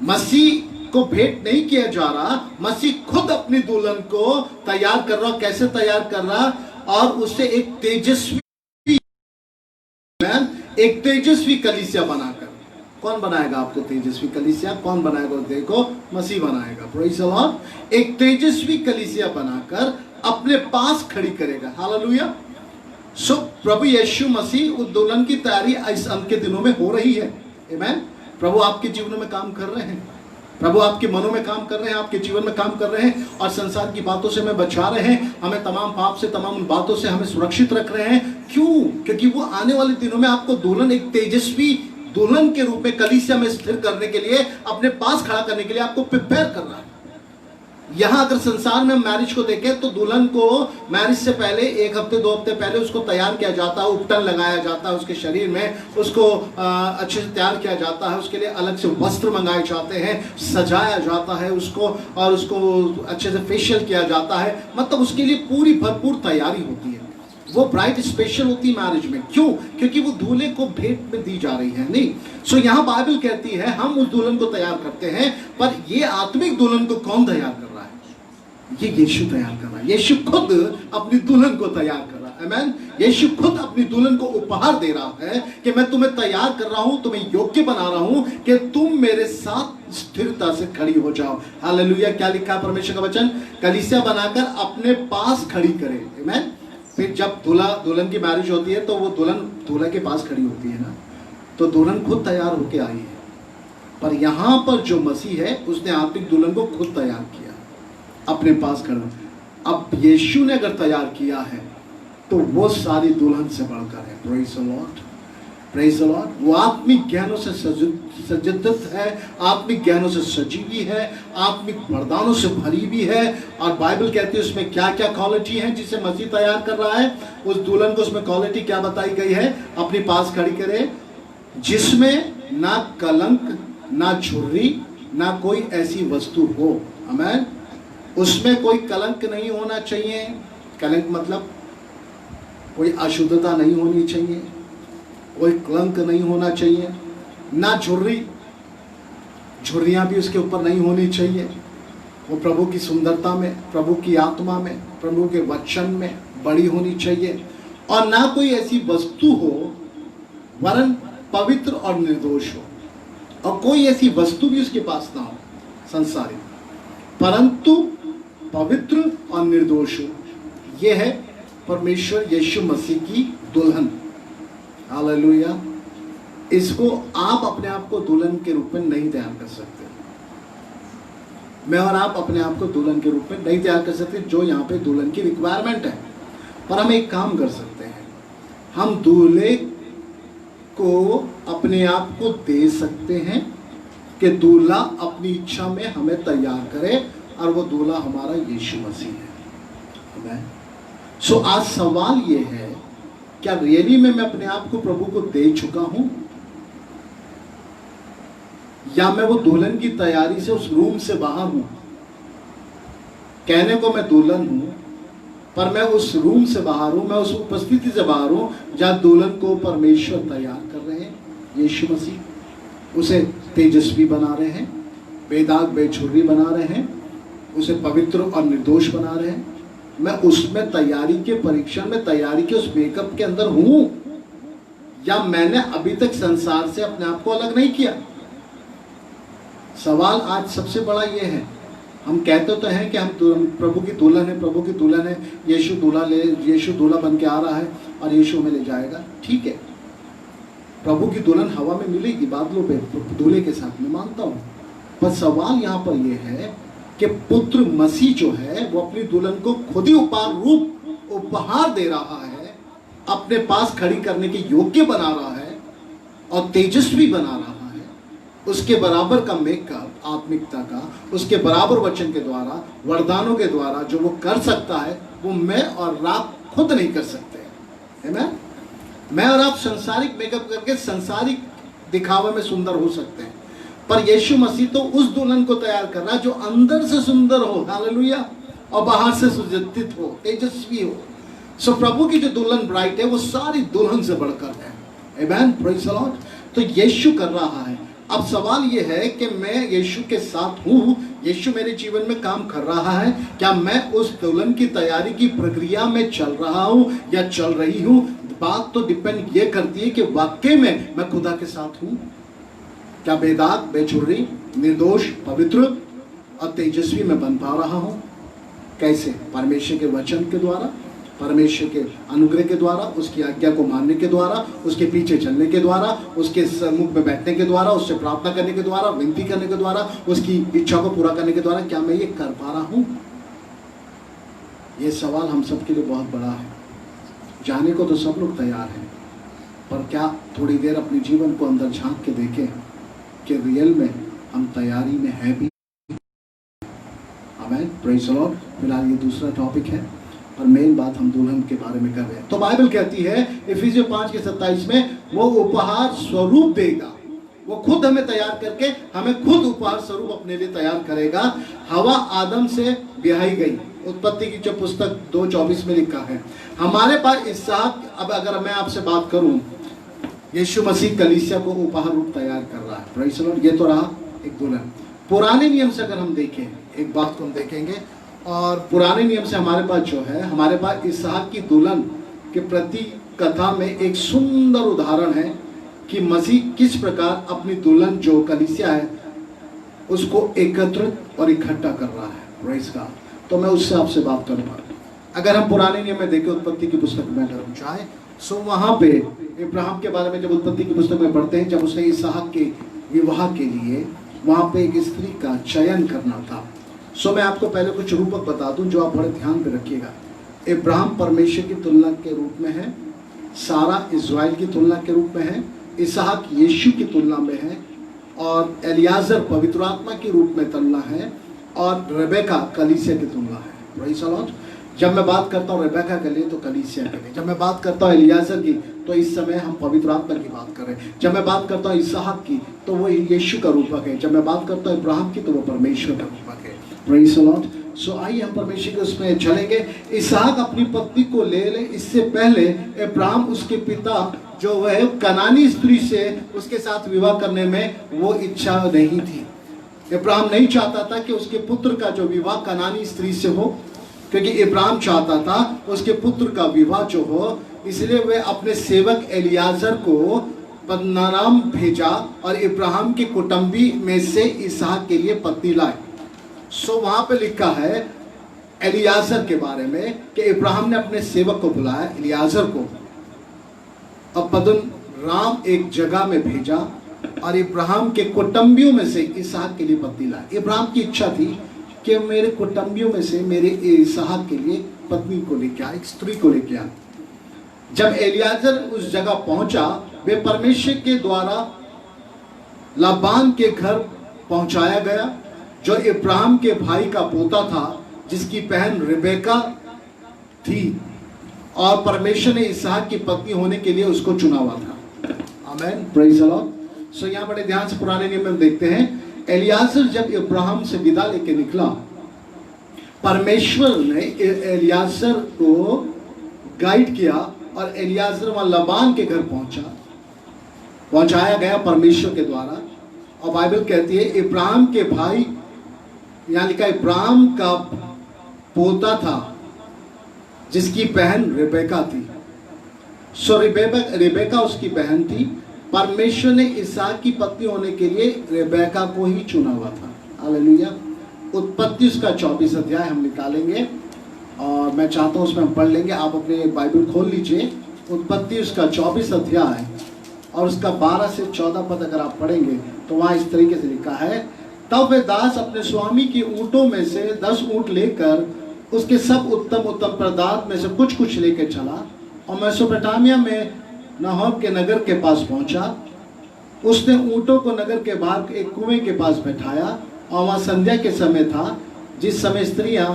मसीह को भेंट नहीं किया जा रहा, मसीह खुद अपनी दुल्हन को तैयार कर रहा। कैसे तैयार कर रहा? और उसे एक तेजस्वी कलीसिया बनाकर। कौन बनाएगा आपको तेजस्वी कलीसिया? कौन बनाएगा? देखो, मसीह बनाएगा। Praise the Lord. एक तेजस्वी कलीसिया बनाकर अपने पास खड़ी करेगा। हालेलुया। सो प्रभु यीशु मसीह उस दुल्हन की तैयारी इस अंत के दिनों में हो रही है। आमीन। प्रभु आपके जीवनों में काम कर रहे हैं, प्रभु आपके मनों में काम कर रहे हैं, आपके जीवन में काम कर रहे हैं और संसार की बातों से हमें बचा रहे हैं, हमें तमाम पाप से, तमाम उन बातों से हमें सुरक्षित रख रहे हैं। क्यों? क्योंकि वो आने वाले दिनों में आपको दुल्हन, एक तेजस्वी दुल्हन के रूप में कलीसिया में स्थिर करने के लिए, अपने पास खड़ा करने के लिए आपको प्रिपेयर कर रहा है। यहां अगर संसार में मैरिज को देखें तो दुल्हन को मैरिज से पहले 1 हफ्ते 2 हफ्ते पहले उसको तैयार किया जाता है, उपटन लगाया जाता है उसके शरीर में, उसको अच्छे से तैयार किया जाता है, उसके लिए अलग से वस्त्र मंगाए जाते हैं, सजाया जाता है उसको, और उसको अच्छे से फेशियल किया जाता है। मतलब उसके लिए पूरी भरपूर तैयारी होती है। वो ब्राइड स्पेशल होती है मैरिज में। क्यों? क्योंकि वो दूल्हे को भेंट में दी जा रही है। नहीं, सो यहाँ बाइबल कहती है हम उस दुल्हन को तैयार करते हैं, पर ये आत्मिक दुल्हन को कौन तैयार कर रहा है? ये यीशु तैयार कर रहा है। यीशु खुद अपनी दुल्हन को तैयार कर रहा है। आमीन। यीशु खुद अपनी दुल्हन को उपहार दे रहा है कि मैं तुम्हें तैयार कर रहा हूं, तुम्हें योग्य बना रहा हूं कि तुम मेरे साथ स्थिरता से खड़ी हो जाओ। हालेलुया। क्या लिखा है परमेश्वर का वचन? कलीसिया बनाकर अपने पास खड़ी करे। आमीन। फिर जब दूल्हा दुल्हन की मैरिज होती है तो वो दुल्हन दूल्हा के पास खड़ी होती है ना, तो दुल्हन खुद तैयार होके आई है। पर यहां पर जो मसीह है उसने आत्मिक दुल्हन को खुद तैयार किया, अपने पास खड़ा। अब यीशु ने अगर तैयार किया है तो वो सारी दुल्हन से बढ़कर है। Praise the Lord, praise the Lord. वो आत्मिक ज्ञानों से सज्जित है, आत्मिक ज्ञानों से सजी हुई है, आत्मिक वरदानों से भरी भी है। और बाइबल कहती है उसमें क्या क्या क्वालिटी है जिसे मसीह तैयार कर रहा है। उस दुल्हन को उसमें क्वालिटी क्या बताई गई है? अपने पास खड़ी करे, जिसमें ना कलंक, ना झुर्री, ना कोई ऐसी वस्तु हो। आमीन। उसमें कोई कलंक नहीं होना चाहिए। कलंक मतलब कोई अशुद्धता नहीं होनी चाहिए, कोई कलंक नहीं होना चाहिए। ना झुर्री, झुर्रियां भी उसके ऊपर नहीं होनी चाहिए। वो प्रभु की सुंदरता में, प्रभु की आत्मा में, प्रभु के वचन में बड़ी होनी चाहिए। और ना कोई ऐसी वस्तु हो वरन पवित्र और निर्दोष हो। और कोई ऐसी वस्तु भी उसके पास ना हो संसारिक, परंतु पवित्र और निर्दोष हो। यह है परमेश्वर यीशु मसीह की दुल्हन। हालेलुया। इसको आप अपने आप को दुल्हन के रूप में नहीं तैयार कर सकते। मैं और आप अपने आप को दुल्हन के रूप में नहीं तैयार कर सकते, जो यहाँ पे दुल्हन की रिक्वायरमेंट है। पर हम एक काम कर सकते हैं, हम दूल्हे को अपने आप को दे सकते हैं कि दूल्हा अपनी इच्छा में हमें तैयार करे, और वो दूल्हा हमारा यीशु मसीह है। सो आज सवाल ये है, क्या रियली में मैं अपने आप को प्रभु को दे चुका हूं, या मैं वो दुल्हन की तैयारी से उस रूम से बाहर हूं? कहने को मैं दुल्हन हूं, पर मैं उस रूम से बाहर हूं, मैं उस उपस्थिति से बाहर हूं जहां दुल्हन को परमेश्वर तैयार कर रहे हैं। यीशु मसीह उसे तेजस्वी बना रहे हैं, बेदाग बेछुर्री बना रहे हैं, उसे पवित्र और निर्दोष बना रहे हैं। मैं उसमें तैयारी के परीक्षण में, तैयारी के उस मेकअप के अंदर हूं, या मैंने अभी तक संसार से अपने आप को अलग नहीं किया? सवाल आज सबसे बड़ा ये है। हम कहते तो हैं कि हम प्रभु की दुल्हन है, प्रभु की दुल्हन है, यीशु दूल्हा बन के आ रहा है और यीशु में ले जाएगा। ठीक है, प्रभु की दुल्हन हवा में मिलेगी, बादलों पे दूल्हे के साथ, में मानता हूं। पर सवाल यहाँ पर यह है कि पुत्र मसीह जो है वो अपनी दुल्हन को खुद ही उपहार दे रहा है, अपने पास खड़ी करने के योग्य बना रहा है और तेजस्वी बना रहा है। उसके बराबर का मेकअप आत्मिकता का, उसके बराबर वचन के द्वारा, वरदानों के द्वारा जो वो कर सकता है, वो मैं और आप खुद नहीं कर सकते। आमीन। मैं और आप संसारिक मेकअप करके संसारिक दिखावे में सुंदर हो सकते हैं, पर यीशु मसीह तो उस दुल्हन को तैयार कर रहा है जो अंदर से सुंदर हो, हालेलुया, और बाहर से सुसज्जित हो, तेजस्वी हो। सो प्रभु की जो दुल्हन ब्राइड है वो सारी दुल्हन से बढ़कर है। आमीन, प्रेज़ द लॉर्ड। तो यीशु कर रहा है। अब सवाल ये है कि मैं यीशु के साथ हूँ, यीशु मेरे जीवन में काम कर रहा है, क्या मैं उस दुल्हन की तैयारी की प्रक्रिया में चल रहा हूँ या चल रही हूँ? बात तो डिपेंड ये करती है कि वाकई में मैं खुदा के साथ हूँ। क्या बेदाग बेछुर्री, निर्दोष, पवित्र और तेजस्वी में बन पा रहा हूँ? कैसे? परमेश्वर के वचन के द्वारा, परमेश्वर के अनुग्रह के द्वारा, उसकी आज्ञा को मानने के द्वारा, उसके पीछे चलने के द्वारा, उसके सम्मुख में बैठने के द्वारा, उससे प्रार्थना करने के द्वारा, विनती करने के द्वारा, उसकी इच्छा को पूरा करने के द्वारा। क्या मैं ये कर पा रहा हूँ? ये सवाल हम सबके लिए बहुत बड़ा है। जाने को तो सब लोग तैयार हैं, पर क्या थोड़ी देर अपने जीवन को अंदर झांक के देखें कि रियल में हम तैयारी में है भी? आमीन, प्रेज़ द लॉर्ड। फिलहाल ये दूसरा टॉपिक है, पर मेन बात हम दुल्हन के बारे में कर रहे हैं। तो बाइबल कहती है इफिसियों 5:27 में, वो उपहार स्वरूप देगा। वो खुद हमें तैयार करके हमें खुद उपहार स्वरूप अपने लिए तैयार करेगा। हवा आदम से ब्याही गई, उत्पत्ति की जो पुस्तक 2:24 में लिखा है, हमारे पास इसहाक। अब अगर मैं आपसे बात करूं, यीशु मसीह कलीसिया को उपहार रूप तैयार कर रहा है। Praise the Lord. ये तो रहा एक दुल्हन। पुराने नियम से अगर हम देखें, एक बात को हम देखेंगे, और पुराने नियम से हमारे पास जो है, हमारे पास इसहाक की दुल्हन के प्रति कथा में एक सुंदर उदाहरण है कि मसीह किस प्रकार अपनी दुल्हन जो कलीसिया है उसको एकत्रित और इकट्ठा कर रहा है। Praise God. तो मैं उससे आपसे बात करूंगा। अगर हम पुराने नियम में देखें, उत्पत्ति की पुस्तक में अगर हम चाहें, सो वहां पे इब्राहिम के बारे में जब उत्पत्ति की पुस्तक में पढ़ते हैं, जब उसने इसहाक के विवाह के लिए वहां पे एक स्त्री का चयन करना था। सो मैं आपको पहले कुछ रूपक बता दूं जो आप बड़े ध्यान में रखिएगा। इब्राहिम परमेश्वर की तुलना के रूप में है, सारा इज़राइल की तुलना के रूप में है, इसहाक यीशु की तुलना में है, और एलियाजर पवित्र आत्मा के रूप में तुलना है, और रेबेका कलीसिया की तुलना है। Praise the Lord. जब मैं बात करता हूँ रेबेका के लिए तो कलीसिया के लिए, जब मैं बात करता हूँ एलियाजर की तो इस समय हम पवित्र आत्मा की बात कर रहे हैं, जब मैं बात करता हूँ इसहाक की तो वो यीशु का रूपक है, जब मैं बात करता हूँ इब्राहिम की तो वो परमेश्वर का रूपक है। Praise the Lord. सो आइए हम परमेश्वर के उसमें चलेंगे। इसहाक अपनी पत्नी को ले ले, इससे पहले इब्राहिम उसके पिता जो वह कनानी स्त्री से उसके साथ विवाह करने में वो इच्छा नहीं थी। इब्राहिम नहीं चाहता था कि उसके पुत्र का जो विवाह कनानी स्त्री से हो, क्योंकि इब्राहिम चाहता था उसके पुत्र का विवाह जो हो, इसलिए वे अपने सेवक एलियाजर को पद्दनराम भेजा और इब्राहिम के कुटुंबी में से इसहाक के लिए पत्नी लाए। सो वहां पे लिखा है एलियाजर के बारे में कि इब्राहिम ने अपने सेवक को बुलाया एलियाजर को, और पद्दनराम एक जगह में भेजा और इब्राहिम के कुटुंबियों में से इसहाक के लिए पत्नी लाए। इब्राहिम की इच्छा थी कि मेरे कुटुंबियों में से मेरे इसहाक के लिए पत्नी को लेके आए, एक स्त्री को लेके आए। जब एलियाजर उस जगह पहुंचा, वे परमेश्वर के द्वारा लाबान के घर पहुंचाया गया, जो इब्राहिम के भाई का पोता था, जिसकी बहन रिबेका थी, और परमेश्वर ने इसहाक की पत्नी होने के लिए उसको चुना हुआ था। आमीन। Praise the Lord. सो यहाँ बड़े ध्यान से पुराने नियम में देखते हैं, एलियाजर जब इब्राहिम से विदा लेके निकला, परमेश्वर ने एलियाजर को गाइड किया और एलियाजर वहां लाबान के घर पहुंचाया गया परमेश्वर के द्वारा। और बाइबल कहती है इब्राहिम के भाई, यहाँ लिखा इब्राहिम का पोता था जिसकी बहन रिबेका थी। सो रिबेका उसकी बहन थी। परमेश्वर ने इसहाक की पत्नी होने के लिए रेबेका को ही चुना हुआ था। हालेलुया। उत्पत्ति उसका 24 अध्याय हम निकालेंगे और मैं चाहता हूँ उसमें हम पढ़ लेंगे। आप अपने बाइबल खोल लीजिए, उत्पत्ति उसका 24 अध्याय और उसका 12 से 14 पद अगर आप पढ़ेंगे तो वहाँ इस तरीके से लिखा है, तब वे दास अपने स्वामी की ऊँटों में से 10 ऊँट लेकर उसके सब उत्तम उत्तम पदार्थ में से कुछ कुछ लेकर चला और मेसोपोटामिया में नाहोर के नगर के पास पहुंचा। उसने ऊँटों को नगर के बाहर एक कुएं के पास बैठाया और वहाँ संध्या के समय था, जिस समय स्त्रियां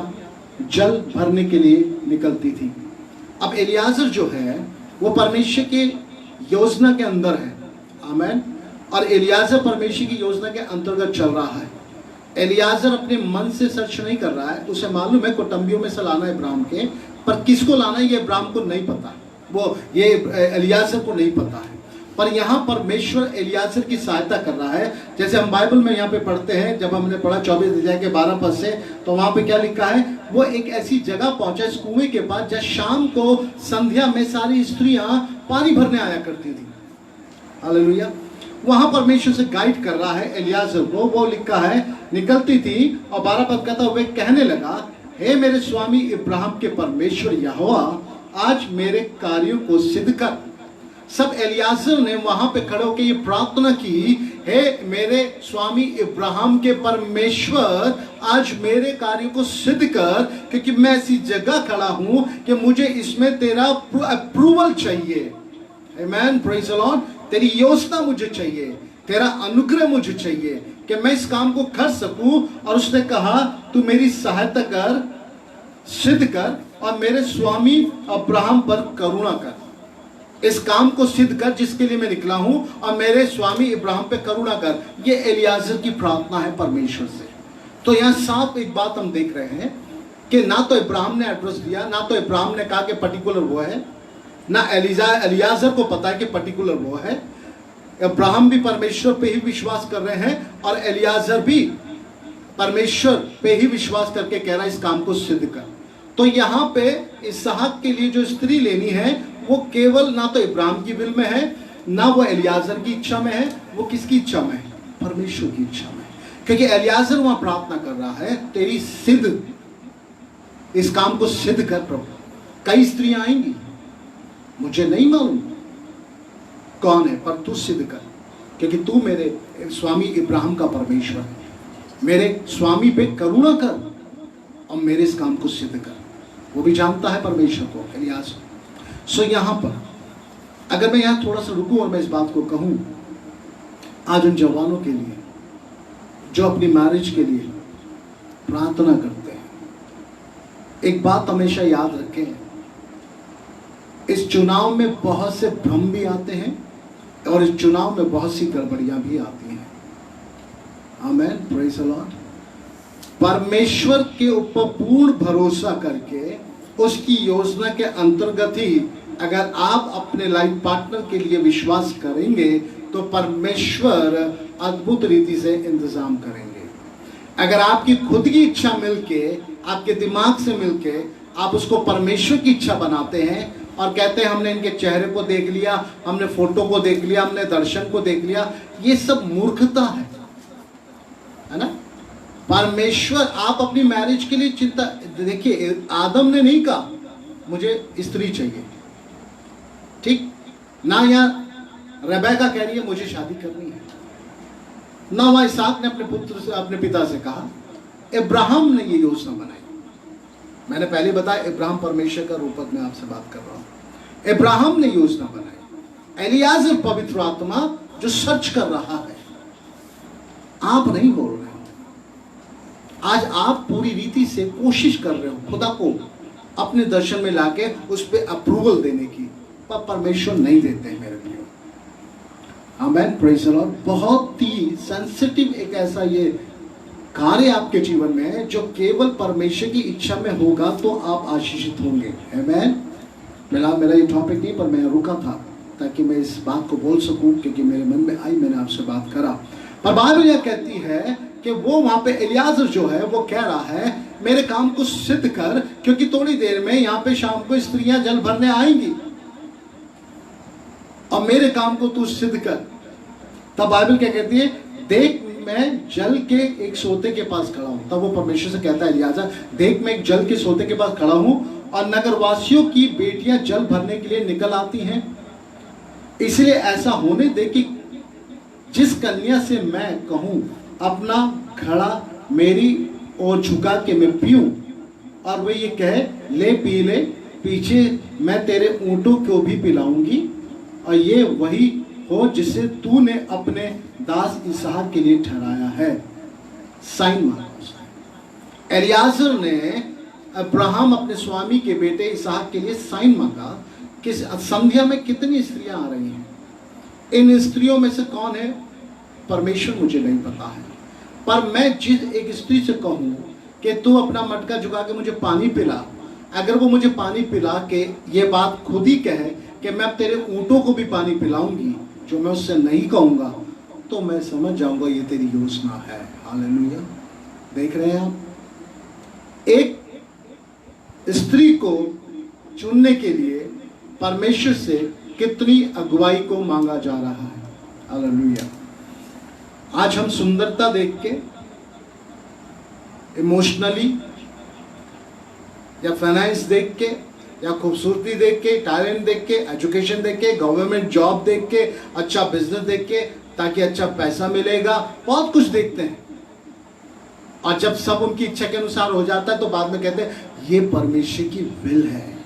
जल भरने के लिए निकलती थी। अब एलियाजर जो है वो परमेश्वर की योजना के अंदर है। आमीन। और एलियाजर परमेश्वर की योजना के अंतर्गत चल रहा है। एलियाजर अपने मन से सर्च नहीं कर रहा है, उसे मालूम है कुटुंबियों में से लाना है इब्राहिम के, पर किसको लाना है ये इब्राहिम को नहीं पता, वो ये एलियाजर को नहीं पता है। पर यहाँ परमेश्वर एलियाजर की सहायता कर रहा है। जैसे हम बाइबल में यहाँ पे पढ़ते हैं, जब हमने पढ़ा 24 अध्याय के 12 पद से, तो वहाँ पे क्या लिखा है, वो एक ऐसी जगह पहुंचा इस कुएं के पास जहाँ शाम को संध्या में सारी स्त्रियां पानी भरने आया करती थी। हालेलुया। वहां परमेश्वर से गाइड कर रहा है एलियाजर को। वो लिखा है निकलती थी और 12 पद कहता हुए कहने लगा, हे मेरे स्वामी इब्राहिम के परमेश्वर यहोवा, आज मेरे कार्यों को सिद्ध कर। सब एलियाजर ने वहां पे खड़े होकर ये प्रार्थना की, हे मेरे स्वामी इब्राहिम के परमेश्वर, आज मेरे कार्यों को सिद्ध कर, क्योंकि मैं ऐसी जगह खड़ा हूं कि मुझे इसमें तेरा अप्रूवल चाहिए। आमीन। Praise the Lord. तेरी योजना मुझे चाहिए, तेरा अनुग्रह मुझे चाहिए कि मैं इस काम को कर सकूं। और उसने कहा, तू मेरी सहायता कर, सिद्ध कर और मेरे स्वामी अब्राहम पर करुणा कर। इस काम को सिद्ध कर जिसके लिए मैं निकला हूं, और मेरे स्वामी इब्राहिम पे करुणा कर। ये एलियाजर की प्रार्थना है परमेश्वर से। तो यहां साफ एक बात हम देख रहे हैं कि ना तो इब्राहिम ने एड्रेस दिया, ना तो इब्राहिम ने कहा कि पर्टिकुलर वो है, ना एलियाजर को पता है कि पर्टिकुलर वो है। इब्राहिम भी परमेश्वर पे ही विश्वास कर रहे हैं और एलियाजर भी परमेश्वर पे ही विश्वास करके कह रहा है इस काम को सिद्ध कर। तो यहाँ पे इसहाक के लिए जो स्त्री लेनी है वो केवल ना तो इब्राहिम की विल में है, ना वो एलियाजर की इच्छा में है, वो किसकी इच्छा में है? परमेश्वर की इच्छा में। क्योंकि एलियाजर वहां प्रार्थना कर रहा है, तेरी सिद्ध, इस काम को सिद्ध कर प्रभु। कई स्त्रियां आएंगी, मुझे नहीं मालूम कौन है, पर तू सिद्ध कर, क्योंकि तू मेरे स्वामी इब्राहिम का परमेश्वर है। मेरे स्वामी पे करुणा कर और मेरे इस काम को सिद्ध कर। वो भी जानता है परमेश्वर को, एलियाजर। सो यहां पर अगर मैं यहां थोड़ा सा रुकूं और मैं इस बात को कहूं, आज उन जवानों के लिए जो अपनी मैरिज के लिए प्रार्थना करते हैं, एक बात हमेशा याद रखें, इस चुनाव में बहुत से भ्रम भी आते हैं और इस चुनाव में बहुत सी गड़बड़ियां भी आती हैं। आमेन, प्रेज़ द लॉर्ड। परमेश्वर के ऊपर पूर्ण भरोसा करके उसकी योजना के अंतर्गत ही अगर आप अपने लाइफ पार्टनर के लिए विश्वास करेंगे तो परमेश्वर अद्भुत रीति से इंतजाम करेंगे। अगर आपकी खुद की इच्छा मिलके, आपके दिमाग से मिलके आप उसको परमेश्वर की इच्छा बनाते हैं और कहते हैं हमने इनके चेहरे को देख लिया, हमने फोटो को देख लिया, हमने दर्शन को देख लिया, ये सब मूर्खता है ना। परमेश्वर, आप अपनी मैरिज के लिए चिंता, देखिए आदम ने नहीं कहा मुझे स्त्री चाहिए, ठीक ना, यहाँ रेबेका कह रही है मुझे शादी करनी है, ना वहां इसहाक ने अपने पुत्र से, अपने पिता से कहा। इब्राहिम ने ये योजना बनाई। मैंने पहले बताया इब्राहिम परमेश्वर का रूपक में आपसे बात कर रहा हूं। इब्राहिम ने योजना बनाई, एलियाजर पवित्र आत्मा जो सच कर रहा है, आप नहीं बोल रहे हो। आज आप पूरी रीति से कोशिश कर रहे हो खुदा को अपने दर्शन में लाके उस पर अप्रूवल देने की, पर परमेश्वर नहीं देते हैं मेरे प्रियो। आमेन, प्रेज़ द लॉर्ड। बहुत ही सेंसिटिव एक ऐसा ये कार्य आपके जीवन में है जो केवल परमेश्वर की इच्छा में होगा तो आप आशीषित होंगे। आमेन। फिलहाल मेरा ये टॉपिक नहीं, पर मैं रुका था ताकि मैं इस बात को बोल सकूं, क्योंकि मेरे मन में आई, मैंने आपसे बात करा। पर बाइबल यह कहती है कि वो वहां पे एलियाजर जो है वो कह रहा है मेरे काम को सिद्ध कर, क्योंकि थोड़ी देर में यहाँ पे शाम को स्त्रियां जल भरने आएंगी और मेरे काम को तू सिद्ध कर। तब बाइबल क्या कहती है, देख मैं जल के एक सोते के पास खड़ा हूं। तब वो परमेश्वर से कहता है एलियाजर, देख मैं एक जल के सोते के पास खड़ा हूं और नगरवासियों की बेटियां जल भरने के लिए निकल आती हैं, इसलिए ऐसा होने दे कि जिस कन्या से मैं कहूं अपना घड़ा मेरी ओर झुका के मैं पीऊं, और वो ये कहे ले पी ले, पीछे मैं तेरे ऊंटों को भी पिलाऊंगी, और ये वही हो जिसे तूने अपने दास इसहाक के लिए ठहराया है। साइन मांगा। एलियाजर ने अब्राहम अपने स्वामी के बेटे इसहाक के लिए साइन मांगा कि संध्या में कितनी स्त्रियां आ रही हैं, इन स्त्रियों में से कौन है परमेश्वर मुझे नहीं पता है, पर मैं जिस एक स्त्री से कहूं कि तू अपना मटका झुका के मुझे पानी पिला, अगर वो मुझे पानी पिला के ये बात खुद ही कहे कि मैं अब तेरे ऊंटों को भी पानी पिलाऊंगी, जो मैं उससे नहीं कहूंगा, तो मैं समझ जाऊंगा ये तेरी योजना है। हालेलुया। देख रहे हैं आप, एक स्त्री को चुनने के लिए परमेश्वर से कितनी अगुवाई को मांगा जा रहा है। हालेलुया। आज हम सुंदरता देख के, इमोशनली या फाइनेंस देख के या खूबसूरती देख के, टैलेंट देख के, एजुकेशन देख के, गवर्नमेंट जॉब देख के, अच्छा बिजनेस देख के, ताकि अच्छा पैसा मिलेगा, बहुत कुछ देखते हैं, और जब सब उनकी इच्छा के अनुसार हो जाता है तो बाद में कहते हैं ये परमेश्वर की विल है।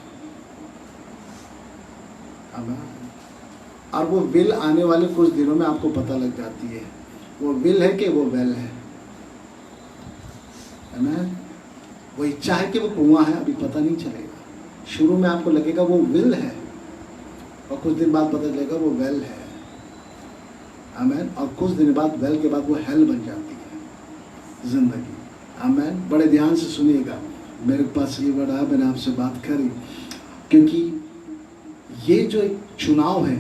और वो विल आने वाले कुछ दिनों में आपको पता लग जाती है, वो विल है कि वो वेल है ना। वो इच्छा है कि वो कुआं है, अभी पता नहीं चलेगा। शुरू में आपको लगेगा वो विल है, और कुछ दिन बाद पता चलेगा वो वेल है। आमेन। और कुछ दिन बाद, वेल के बाद वो हेल बन जाती है जिंदगी। आमेन। बड़े ध्यान से सुनिएगा, मेरे पास ये वर्ड आया, मैंने आपसे बात करी, क्योंकि ये जो एक चुनाव है,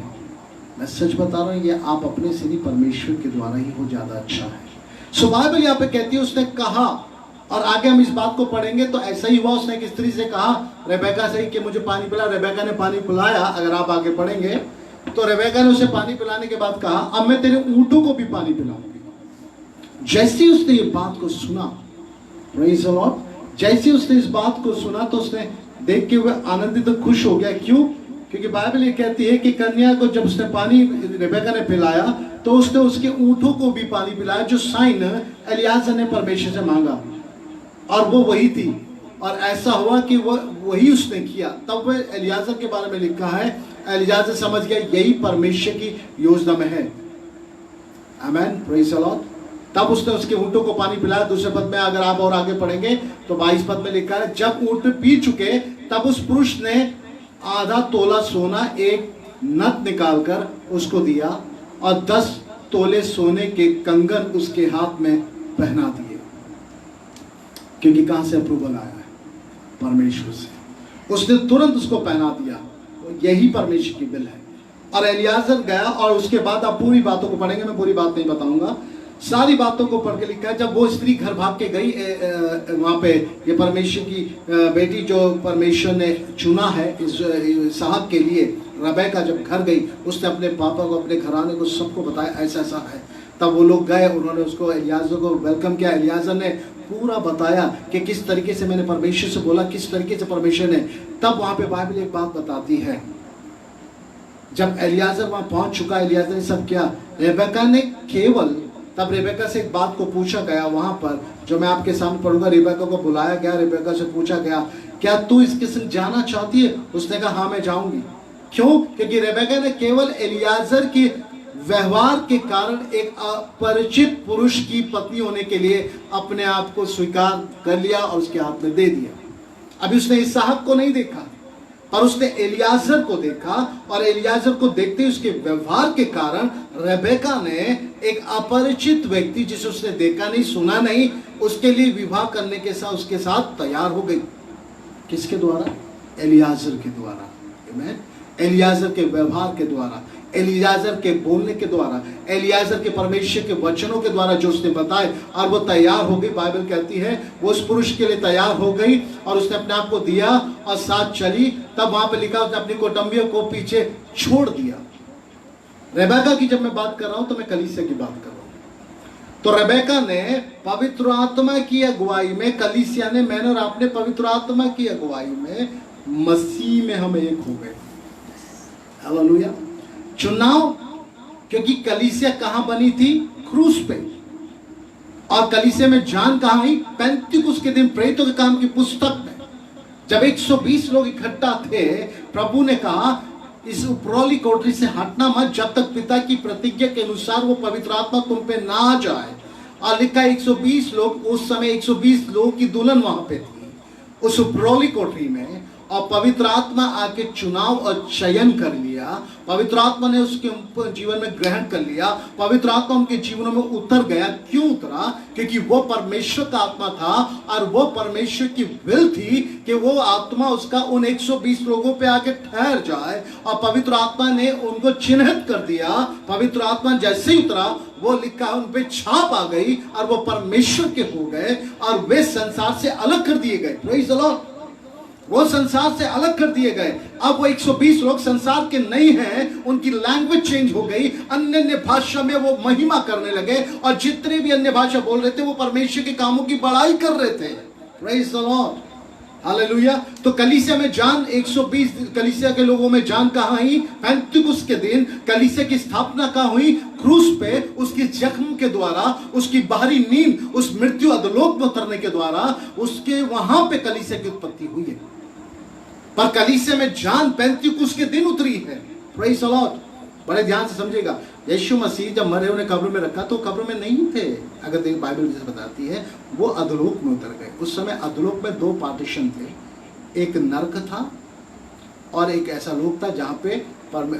मैं सच बता रहा हूँ, ये आप अपने से नहीं, परमेश्वर के द्वारा ही हो ज़्यादा अच्छा है। सो बाइबल यहाँ पे कहती है, उसने कहा, और आगे हम इस बात को पढ़ेंगे, तो ऐसा ही हुआ, उसने एक स्त्री से कहा, रेबेका से, कि मुझे पानी पिला। रेबेका ने पानी पिलाया। अगर आप आगे पढ़ेंगे तो रेबेका ने उसे पानी पिलाने के बाद कहा, अब मैं तेरे ऊंटों को भी पानी पिलाऊंगी। जैसे उसने ये बात को सुना, प्रेज़ द लॉर्ड, जैसे उसने इस बात को सुना तो उसने देख के वह आनंदित तो खुश हो गया। क्यों? क्योंकि बाइबल ये कहती है कि कन्या को जब उसने पानी रेबेका ने पिलाया तो उसने उसके ऊंटों को भी पानी पिलाया, जो साइन एलियाजर ने परमेश्वर से मांगा, और वो वही थी। और ऐसा हुआ कि वही उसने किया। तब वह एलियाजर के बारे में लिखा है, एलियाजर समझ गया यही परमेश्वर की योजना में है। आमेन, प्रेज़ द लॉर्ड। तब उसने उसके ऊंटों को पानी पिलाया। दूसरे पद में अगर आप और आगे पढ़ेंगे तो 22 पद में लिखा है, जब ऊंट पी चुके तब उस पुरुष ने आधा तोला सोना एक नत निकालकर उसको दिया और 10 तोले सोने के कंगन उसके हाथ में पहना दिए। क्योंकि कहां से अप्रूवल आया है? परमेश्वर से। उसने तुरंत उसको पहना दिया। यही परमेश्वर की बिल है। और एलियाजर गया, और उसके बाद आप पूरी बातों को पढ़ेंगे, मैं पूरी बात नहीं बताऊंगा, सारी बातों को पढ़ के लिखा है। जब वो स्त्री घर भाग के गई, वहां पे ये परमेश्वर की बेटी जो परमेश्वर ने चुना है इस इसहाक के लिए, रेबेका जब घर गई, उसने अपने पापा को, अपने घराने को, सबको बताया ऐसा ऐसा है। तब वो लोग गए, उन्होंने उसको, एलियाजर को वेलकम किया। एलियाजर ने पूरा बताया कि किस तरीके से मैंने परमेश्वर से बोला, किस तरीके से परमेश्वर ने। तब वहां पे बाइबल एक बात बताती है, जब एलियाजर वहां पहुंच चुका, एलियाजर ने सब किया, रेबेका ने केवल, तब रेबेका से एक बात को पूछा गया वहां पर, जो मैं आपके सामने पढ़ूंगा। रेबेका को बुलाया गया, रेबेका से पूछा गया, क्या तू इसके संग जाना चाहती है? उसने कहा, हाँ मैं जाऊंगी। क्यों? क्योंकि रेबेका ने केवल एलियाजर के व्यवहार के कारण एक अपरिचित पुरुष की पत्नी होने के लिए अपने आप को स्वीकार कर लिया और उसके हाथ में दे दिया। अभी उसने इसहाक को नहीं देखा, पर उसने एलियाजर को देखा, और एलियाजर को देखते ही उसके व्यवहार के कारण रेबेका ने एक अपरिचित व्यक्ति, जिसे उसने देखा नहीं, सुना नहीं, उसके लिए विवाह करने के साथ उसके साथ तैयार हो गई। किसके द्वारा? एलियाजर के द्वारा। आमीन। एलियाजर के व्यवहार के द्वारा, एलियाजर के बोलने के द्वारा, एलियाजर के परमेश्वर के वचनों के द्वारा जो उसने बताए, और वो तैयार हो गई। बाइबल कहती है वो उस पुरुष के लिए तैयार हो गई, और उसने अपने आप को दिया और साथ चली। तब वहां पे लिखा, उसने अपनी कुटुंबियों को पीछे छोड़ दिया। रेबेका की जब मैं बात कर रहा हूं तो मैं कलीसिया की बात कर रहा हूं। तो रेबेका ने पवित्र आत्मा की अगुवाई में, कलीसिया ने, मैंने और आपने पवित्र आत्मा की अगुवाई में मसीह में हम एक हो गए। हालेलुया। चुनाव, क्योंकि कलीसिया कहां बनी थी? क्रूस पे। और कलीसिया में जान कहां हुई? पेंतिकुस्त के दिन प्रेरितों के काम की पुस्तक में, जब 120 लोग इकट्ठा थे, प्रभु ने कहा इस उपरौली कोठरी से हटना मत जब तक पिता की प्रतिज्ञा के अनुसार वो पवित्र आत्मा तुम पे ना आ जाए। और लिखा 120 लोग, उस समय 120 लोगों की दुल्हन वहां पे थी उस उपरौली कोठरी में, और पवित्र आत्मा आके चुनाव और चयन कर लिया। पवित्र आत्मा ने उसके जीवन में ग्रहण कर लिया। पवित्र आत्मा उनके जीवनों में उतर गया। क्यों उतरा? क्योंकि वो परमेश्वर का आत्मा था, और वो परमेश्वर की विल थी कि वो आत्मा उसका उन 120 लोगों पे आके ठहर जाए। और पवित्र आत्मा ने उनको चिन्हित कर दिया। पवित्र आत्मा जैसे ही उतरा, वो लिखा उन पे छाप आ गई, और वो परमेश्वर के हो गए, और वे संसार से अलग कर दिए गए। Praise the Lord. वो संसार से अलग कर दिए गए। अब वो 120 लोग संसार के नहीं हैं, उनकी लैंग्वेज चेंज हो गई, अन्य अन्य भाषा में वो महिमा करने लगे, और जितने भी अन्य भाषा बोल रहे थे वो परमेश्वर के कामों की बड़ाई कर रहे थे। Praise the Lord, hallelujah. तो कलीसिया में जान, 120 कलीसिया के लोगों में जान कहां हुई? पेंतिकुस्त के दिन कलीसिया की स्थापना कहां हुई? क्रूस पे। उसकी जख्म के द्वारा, उसकी बाहरी नींद, उस मृत्यु अधोलोक में उतरने के द्वारा, उसके वहां पे कलीसिया की उत्पत्ति हुई है। पर कलीसिया में जान पेंतिकुस्त के दिन उतरी है। Praise the Lord. बड़े ध्यान से समझिएगा, यीशु मसीह जब मरे उन्हें कब्र में रखा तो कब्र में नहीं थे। अगर देख बाइबल जैसे बताती है, वो अधोलोक में उतर गए। उस समय अधोलोक में 2 पार्टीशन थे, एक नरक था और एक ऐसा लोक था जहाँ पे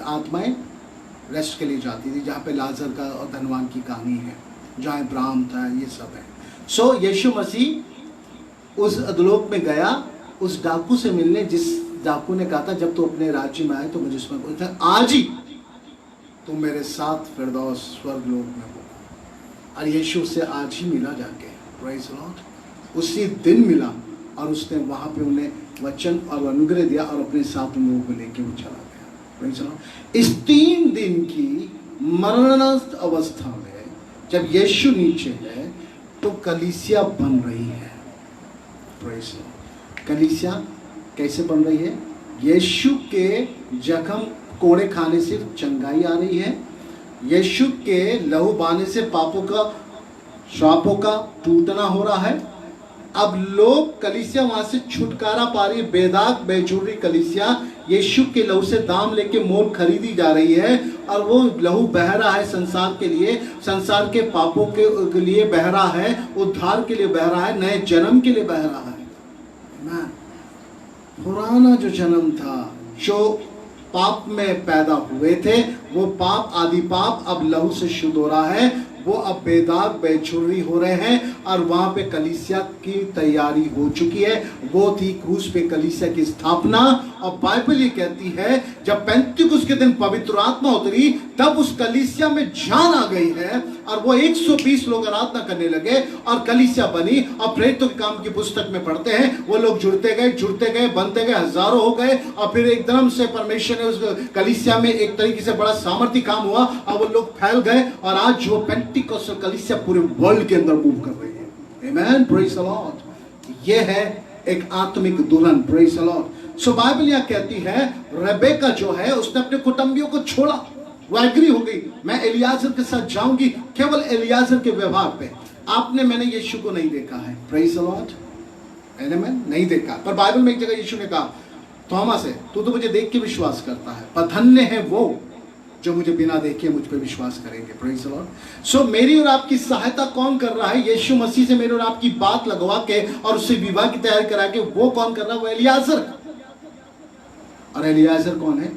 आत्माएं रेस्ट के लिए जाती थी, जहाँ पे लाजर का और धनवान की कहानी है, जहाँ इब्राहिम था, ये सब है। सो यीशु मसीह उस अधोलोक में गया उस डाकू से मिलने, जिस डाकू ने कहा था जब तू अपने राज्य में आए तो मुझे उसमें बोलता है आज ही तुम मेरे साथ फिरदौस स्वर्ग लोक में हो। और यीशु से आज ही मिला जाके, प्रेज़ लॉर्ड, उसी दिन मिला और उसने वहां पे उन्हें वचन और अनुग्रह दिया और अपने साथ लोगों को लेके वो चला गया, प्रेज़ लॉर्ड। इस 3 दिन की मरणावस्थ अवस्था में जब यीशु नीचे है तो कलीसिया बन रही है, प्रेज़ लॉर्ड। कलीसिया कैसे बन रही है? यीशु के जख्म कोड़े खाने से चंगाई आ रही है, यीशु के लहू बहाने से पापों का, श्रापों का टूटना हो रहा है। अब लोग, कलीसिया वहां से छुटकारा पा रही है। बेदाग बेचूरी कलीसिया यीशु के लहू से दाम लेके मोल खरीदी जा रही है और वो लहू बह रहा है संसार के लिए, संसार के पापों के लिए बह रहा है, उद्धार के लिए बह रहा है, नए जन्म के लिए बह रहा है। पुराना जो जन्म था, जो पाप में पैदा हुए थे, वो पाप, आदि पाप अब लहू से शुद्ध हो रहा है, वो अब बेदाग बेछुरी हो रहे हैं और वहां पे कलीसिया की तैयारी हो चुकी है। वो थी क्रूस पे कलीसिया की स्थापना। और बाइबल ये कहती है जब पेंतिकुस्त के दिन पवित्र आत्मा उतरी तब उस कलीसिया में जान आ गई है और वो 120 लोग आराधना करने लगे और कलीसिया बनी। और प्रेरितों के काम की पुस्तक में पढ़ते हैं वो लोग जुड़ते गए, बनते गए, हजारों हो गए और फिर एकदम से परमेश्वर ने उस कलीसिया में एक तरीके से बड़ा सामर्थ्य काम हुआ और वो लोग फैल गए और आज वो पेंटिकोस्टल कलीसिया पूरे वर्ल्ड के अंदर मूव कर रही है। आमेन, प्रेज़ द लॉर्ड। ये है एक आत्मिक दुल्हन, praise the Lord. So Bible यह कहती है रेबेका जो है उसने अपने कुटुंबियों को छोड़ा, वो एग्री हो गई, मैं एलियाजर के साथ जाऊंगी, केवल एलियाजर के व्यवहार पे। मैंने यीशु को नहीं देखा है, प्रेज़ द लॉर्ड, आमेन, नहीं देखा। पर बाइबल में एक जगह यीशु ने कहा थॉमस है तू तो मुझे देख के विश्वास करता है, पर धन्य है वो जो मुझे बिना देखे मुझ पे विश्वास करेंगे, प्रेज़ द लॉर्ड। सो मेरी और आपकी सहायता कौन कर रहा है? यीशु मसीह से मेरे और आपकी बात लगवा के और उससे विवाह की तैयारी करा के वो कौन कर रहा है? वो एलियाजर। और एलियाजर कौन है?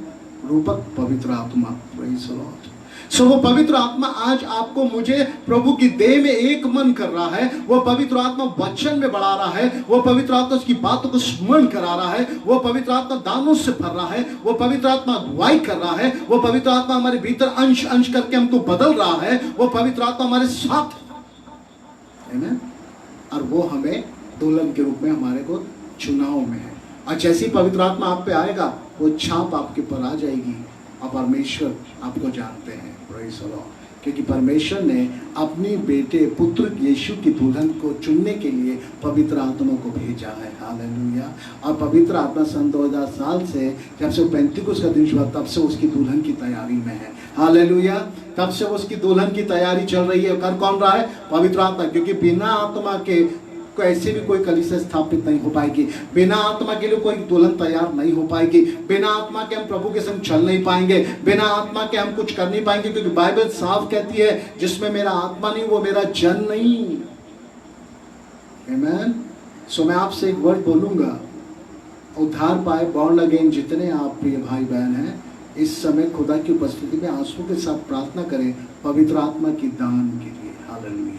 रूपक पवित्र आत्मा, प्रेज़ द लॉर्ड। सो वो पवित्र आत्मा आज आपको मुझे प्रभु की देह में एक मन कर रहा है। वो पवित्र आत्मा वचन में बढ़ा रहा है, वो पवित्र आत्मा उसकी बातों को स्मरण करा रहा है, वो पवित्र आत्मा दानों से भर रहा है, वो पवित्र आत्मा अगुवाई कर रहा है, वो पवित्र आत्मा हमारे भीतर अंश अंश करके हमको बदल रहा है, वो पवित्र आत्मा हमारे साथ है और वो हमें दुल्हन के रूप में हमारे को चुनाव में है। और जैसी पवित्र आत्मा आप पे आएगा वो छाप आपके पर आ जाएगी और परमेश्वर आपको जानते हैं, प्रेज़ द लॉर्ड। क्योंकि परमेश्वर ने अपनी बेटे पुत्र यीशु की दुल्हन को चुनने के लिए पवित्र आत्मा को भेजा है, हालेलुया। और पवित्र आत्मा सन 2000 साल से जब से पेंतिकुस्त का दिन हुआ तब से उसकी दुल्हन की तैयारी में है, हालेलुया। तब से उसकी दुल्हन की तैयारी चल रही है। कर कौन रहा है? पवित्र आत्मा। क्योंकि बिना आत्मा के ऐसे भी कोई कलीसिया स्थापित नहीं हो पाएगी, बिना आत्मा के लिए कोई दुल्हन तैयार नहीं हो पाएगी, बिना आत्मा के हम प्रभु के संग चल नहीं पाएंगे, बिना आत्मा के हम कुछ कर नहीं पाएंगे। क्योंकि बाइबल साफ कहती है जिसमें मेरा आत्मा नहीं वो मेरा जन नहीं। आमेन। सो मैं आपसे एक वर्ड बोलूंगा, उद्धार पाए बॉर्न अगेन जितने आप प्रिय भाई बहन हैं इस समय खुदा की उपस्थिति में आंसू के साथ प्रार्थना करें पवित्र आत्मा की दान के लिए, हालेलुया।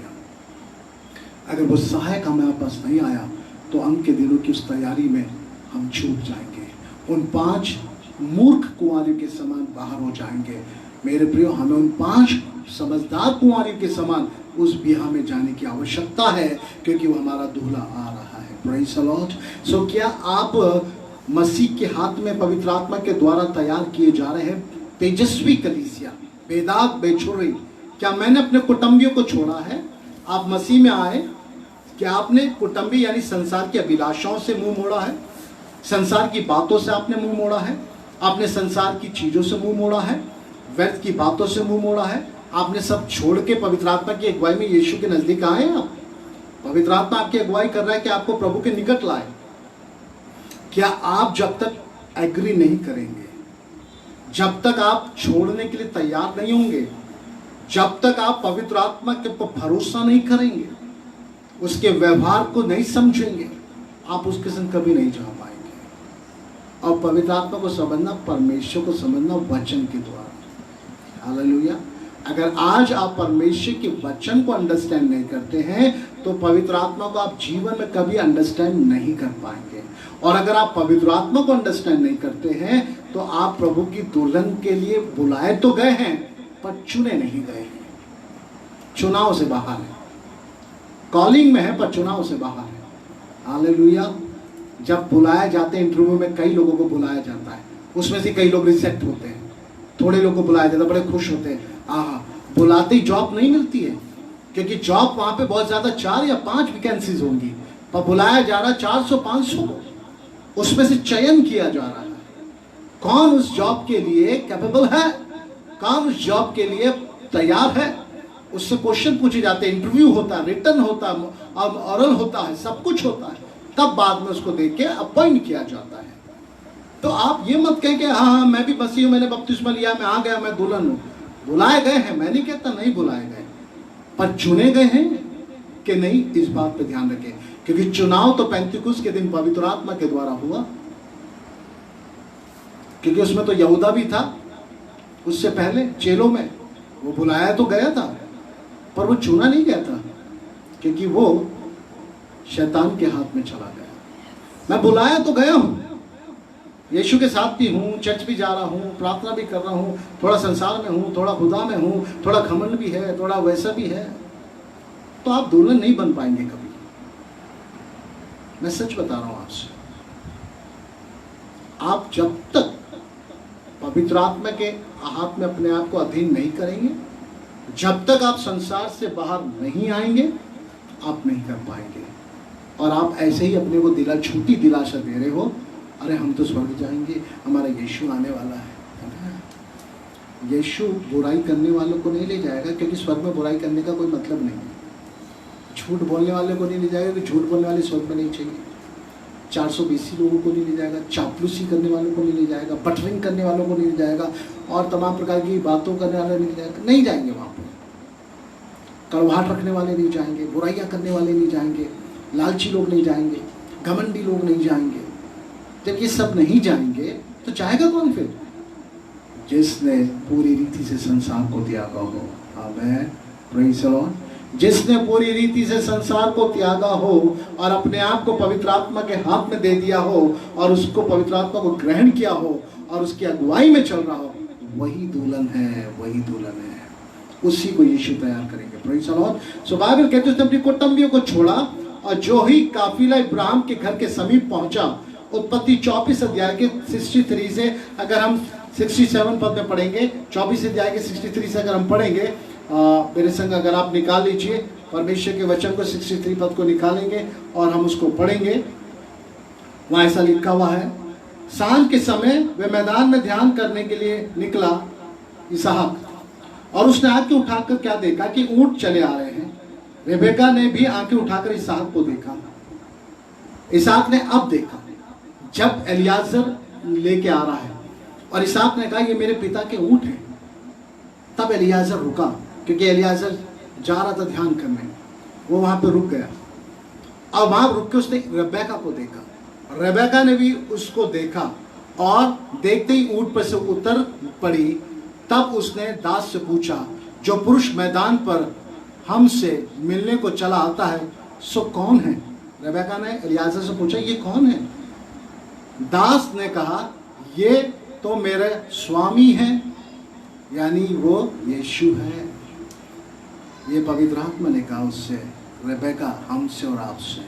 अगर वो सहायक हमारे पास नहीं आया तो अंत के दिनों की उस तैयारी में हम छूट जाएंगे, उन 5 मूर्ख कुंवारियों के समान बाहर हो जाएंगे। मेरे प्रियो, हमें उन 5 समझदार कुंवारियों के समान उस ब्याह में जाने की आवश्यकता है क्योंकि वो हमारा दूल्हा आ रहा है, प्रेज़ द लॉर्ड। सो क्या आप मसीह के हाथ में पवित्र आत्मा के द्वारा तैयार किए जा रहे हैं तेजस्वी कलीसिया, बेदाग बेछुरी? क्या मैंने अपने कुटुंबियों को छोड़ा है? आप मसीह में आए, क्या आपने कुटुंबी यानी संसार की अभिलाषाओं से मुंह मोड़ा है? संसार की बातों से आपने मुंह मोड़ा है? आपने संसार की चीजों से मुंह मोड़ा है? व्यर्थ की बातों से मुंह मोड़ा है? आपने सब छोड़ के पवित्र आत्मा की अगुवाई में यीशु के नजदीक आए हैं? आप पवित्र आत्मा आपकी अगुवाई कर रहा है कि आपको प्रभु के निकट लाए। क्या आप जब तक एग्री नहीं करेंगे, जब तक आप छोड़ने के लिए तैयार नहीं होंगे, जब तक आप पवित्र आत्मा के ऊपर भरोसा नहीं करेंगे, उसके व्यवहार को नहीं समझेंगे, आप उसके संग कभी नहीं जा पाएंगे। और पवित्र आत्मा को समझना, परमेश्वर को समझना वचन के द्वारा, हालेलुया। अगर आज आप परमेश्वर के वचन को अंडरस्टैंड नहीं करते हैं तो पवित्र आत्मा को आप जीवन में कभी अंडरस्टैंड नहीं कर पाएंगे। और अगर आप पवित्र आत्मा को अंडरस्टैंड नहीं करते हैं तो आप प्रभु की दुल्हन के लिए बुलाए तो गए हैं पर चुने नहीं गए हैं, चुनाव से बाहर है। कॉलिंग में है पर चुनाव से बाहर है। हालेलुया। जब बुलाए जाते हैं इंटरव्यू में, कई लोगों को बुलाया जाता है, उसमें से कई लोग रिजेक्ट होते हैं, थोड़े लोग को बुलाया जाता है, बड़े खुश होते हैं। बुलाते ही जॉब नहीं मिलती है, क्योंकि जॉब वहां पे बहुत ज्यादा 4 या 5 वैकेंसीज होंगी, पर बुलाया जा रहा 400-500, उसमें से चयन किया जा रहा है। कौन उस जॉब के लिए कैपेबल है, कौन उस जॉब के लिए तैयार है, उससे क्वेश्चन पूछे जाते हैं, इंटरव्यू होता है, रिटर्न होता है, ऑरल होता है, सब कुछ होता है, तब बाद में उसको देख के अपॉइंट किया जाता है। तो आप ये मत कहें कि हाँ मैं भी मसीह हूं, मैंने बपतिस्मा लिया, मैं आ गया, मैं दुल्हन हूं। बुलाए गए हैं, मैं नहीं कहता नहीं बुलाए गए, पर चुने गए हैं कि नहीं, इस बात पे ध्यान रखें। क्योंकि चुनाव तो पेंतिकुस्त के दिन पवित्र आत्मा के द्वारा हुआ, क्योंकि उसमें तो यहूदा भी था, उससे पहले चेलों में वो बुलाया तो गया था पर वो चुना नहीं गया था, क्योंकि वो शैतान के हाथ में चला गया। मैं बुलाया तो गया हूं, यीशु के साथ भी हूँ, चर्च भी जा रहा हूँ, प्रार्थना भी कर रहा हूँ, थोड़ा संसार में हूँ, थोड़ा खुदा में हूँ, थोड़ा घमंड भी है, थोड़ा वैसा भी है, तो आप दुल्हन नहीं बन पाएंगे कभी। मैं सच बता रहा हूँ आपसे। आप जब तक पवित्र आत्मा के हाथ में अपने आप को अधीन नहीं करेंगे, जब तक आप संसार से बाहर नहीं आएंगे, आप नहीं कर पाएंगे। और आप ऐसे ही अपने को झूठी दिलासा दे रहे हो, अरे हम तो स्वर्ग जाएंगे, हमारा यीशु आने वाला है। यीशु बुराई करने वालों को नहीं ले जाएगा, क्योंकि स्वर्ग में बुराई करने का कोई मतलब नहीं है। झूठ बोलने वाले को नहीं ले जाएगा, क्योंकि झूठ बोलने वाले स्वर्ग में नहीं चाहिए। 420 लोगों को नहीं ले जाएगा, चापलूसी करने वालों को नहीं ले जाएगा, बटरिंग करने वालों को नहीं ले जाएगा, और तमाम प्रकार की बातों करने वाले नहीं ले जाएगा, नहीं जाएंगे वहाँ पर। कड़वाहट रखने वाले नहीं जाएंगे, बुराइयाँ करने वाले नहीं जाएंगे, लालची लोग नहीं जाएंगे, घमंडी लोग नहीं जाएंगे। जब ये सब नहीं जाएंगे तो चाहेगा कौन फिर? जिसने पूरी रीति से संसार को त्यागा हो। आमेन, प्रेज़ द लॉर्ड। जिसने पूरी रीति से संसार को त्यागा हो और अपने आप को पवित्र आत्मा के हाथ में दे दिया हो और उसको पवित्र आत्मा को ग्रहण किया हो और उसकी अगुवाई में चल रहा हो, वही दुल्हन है, वही दुल्हन है। उसी को यीशु तैयार करेंगे। Praise the Lord. So Bible कहते हैं उसने अपनी कुटुंबियों को छोड़ा और जो ही काफिला इब्राहिम के घर के समीप पहुंचा। उत्पत्ति 24 अध्याय के 63 से अगर हम 67 पद में पढ़ेंगे, 24 अध्याय के 63 से अगर हम पढ़ेंगे, मेरे संग अगर आप निकाल लीजिए परमेश्वर के वचन को, 63 पद को निकालेंगे और हम उसको पढ़ेंगे। वहाँ ऐसा लिखा हुआ है, सांझ के समय वे मैदान में ध्यान करने के लिए निकला इसहाक, और उसने आंखें उठाकर क्या देखा कि ऊंट चले आ रहे हैं। रेबेका ने भी आंखें उठाकर इसहाक को देखा। इसहाक ने अब देखा जब एलियाजर लेके आ रहा है, और इसहाक ने कहा ये मेरे पिता के ऊंट हैं। तब एलियाजर रुका, क्योंकि एलियाजर जा रहा था ध्यान करने, वो वहां पे रुक गया। और वहां रुक के उसने रेबेका को देखा, रेबेका ने भी उसको देखा, और देखते ही ऊंट पर से उतर पड़ी। तब उसने दास से पूछा, जो पुरुष मैदान पर हमसे मिलने को चला आता है सो कौन है? रेबेका ने एलियाजर से पूछा, ये कौन है? दास ने कहा, ये तो मेरे स्वामी हैं, यानी वो यीशु है। ये पवित्र आत्मा ने कहा उससे, रेबेका हमसे और आपसे।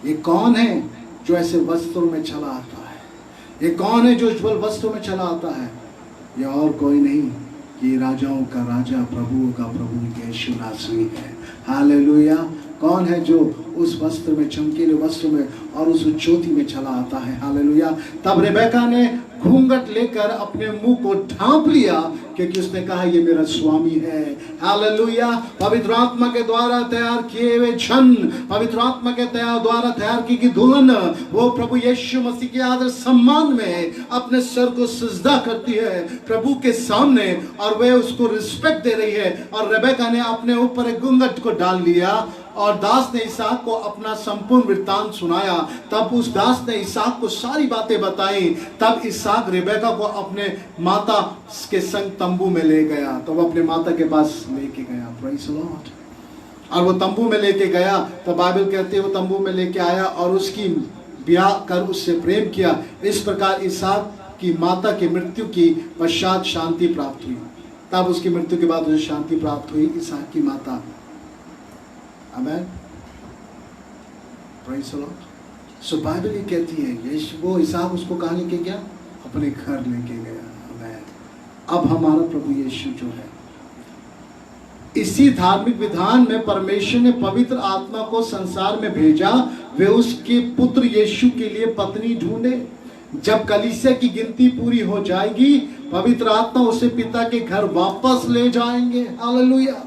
ये कौन है जो ऐसे वस्त्रों में चला आता है? ये कौन है जो उज्ज्वल वस्त्रों में चला आता है? ये और कोई नहीं, ये राजाओं का राजा, प्रभुओं का प्रभु यीशु नासरी है। हालेलुया। कौन है जो उस वस्त्र में, चमकीले वस्त्र में और उस ज्योति में चला आता है? हालेलुया। तब रेबेका ने घूंघट लेकर अपने मुंह को ढांप लिया, क्योंकि उसने कहा ये मेरा स्वामी है। हालेलुया। पवित्र आत्मा के द्वारा तैयार किए हुए जन, पवित्र आत्मा के द्वारा तैयार की गई दुल्हन, वो प्रभु यीशु मसीह के आदर सम्मान में अपने सर को सजदा करती है प्रभु के सामने, और वे उसको रिस्पेक्ट दे रही है। और रेबेका ने अपने ऊपर एक घूंघट को डाल लिया और दास ने इसहाक को अपना संपूर्ण वृत्तांत सुनाया। तब उस दास ने इसहाक को सारी बातें बताई। तब इसहाक रिबेका को अपने माता के संग तंबू में ले गया। तो वो अपने माता के पास लेके गया। Praise the Lord. और वो तंबू में लेके गया तो बाइबल कहते हैं वो तंबू में लेके आया और उसकी ब्याह कर उससे प्रेम किया। इस प्रकार इसहाक की माता की मृत्यु की पश्चात शांति प्राप्त हुई। तब उसकी मृत्यु के बाद उसे शांति प्राप्त हुई, इसहाक की माता। Amen, praise the Lord. So Bible ये कहती है वो इसहाक उसको कहाँ लेके गया? अपने घर लेके गया। आमेन। अब हमारा प्रभु यीशु जो है, इसी धार्मिक विधान में परमेश्वर ने पवित्र आत्मा को संसार में भेजा। वे उसके पुत्र यीशु के लिए पत्नी ढूंढे। जब कलीसिया की गिनती पूरी हो जाएगी, पवित्र आत्मा उसे पिता के घर वापस ले जाएंगे। हालेलुया।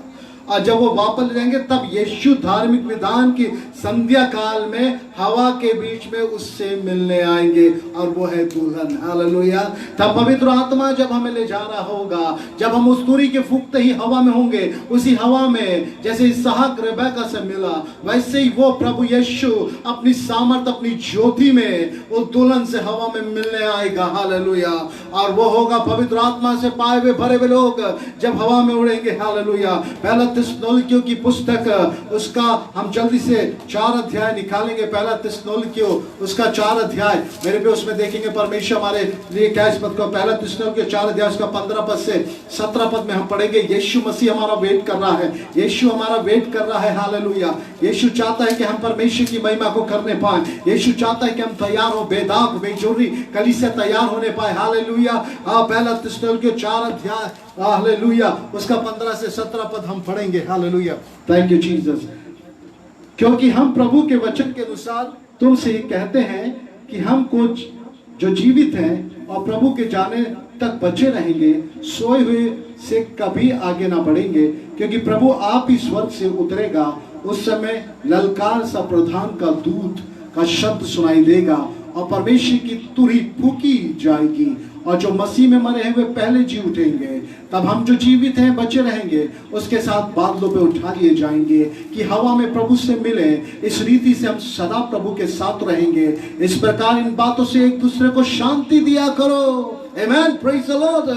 और जब वो वापस ले जाएंगे तब यीशु धार्मिक विधान की संध्या काल में हवा के बीच में उससे मिलने आएंगे और वो है दुल्हन। हालेलुया। तब पवित्र आत्मा जब हमें ले जा रहा होगा, जब हम उस तुरी के फूंकते ही हवा में होंगे, उसी हवा में जैसे इसहाक रिबेका से मिला, वैसे ही वो प्रभु यीशु अपनी सामर्थ, अपनी ज्योति में वो दुल्हन से हवा में मिलने आएगा। हालेलुया। और वो होगा पवित्र आत्मा से पाए हुए भरे हुए लोग जब हवा में उड़ेंगे। हालेलुया। पहला थिस्सलुनीकियों की पुस्तक, उसका हम जल्दी से 4 अध्याय निकालेंगे। पहला थिस्सलुनीकियों उसका 4 अध्याय मेरे पे उसमें देखेंगे परमेश्वर हमारे लिए क्या इस पद को। पहला थिस्सलुनीकियों 4 अध्याय उसका 15 पद से 17 पद में हम पढ़ेंगे। यीशु मसीह हमारा वेट कर रहा है। यीशु हमारा वेट कर रहा है। हालेलुया। यीशु चाहता है कि हम परमेश्वर की महिमा को करने पाए। यीशु चाहता है कि हम तैयार हो, बेदाग बेजोरी कलीसिया तैयार होने पाए। हालेलुया। पहला थिस्सलुनीकियों 4 अध्याय, हालेलुया, उसका 15 से 17 पद हम पढ़ेंगे। हालेलुया। Thank you Jesus. क्योंकि हम प्रभु के वचन के अनुसार तुमसे कहते हैं कि हम कुछ जो जीवित हैं और प्रभु के जाने तक बचे रहेंगे, सोए हुए से कभी आगे ना बढ़ेंगे। क्योंकि प्रभु आप ही स्वर्ग से उतरेगा। उस समय ललकार सा प्रधान का दूत का शब्द सुनाई देगा और परमेश्वर की तुरही फूकी जाएगी और जो मसीह में मरे हैं वे पहले जी उठेंगे। तब हम जो जीवित हैं बचे रहेंगे, उसके साथ बादलों पे उठा लिए जाएंगे कि हवा में प्रभु से मिले। इस रीति से हम सदा प्रभु के साथ रहेंगे। इस प्रकार इन बातों से एक दूसरे को शांति दिया करो। आमेन, प्रेज़ द लॉर्ड।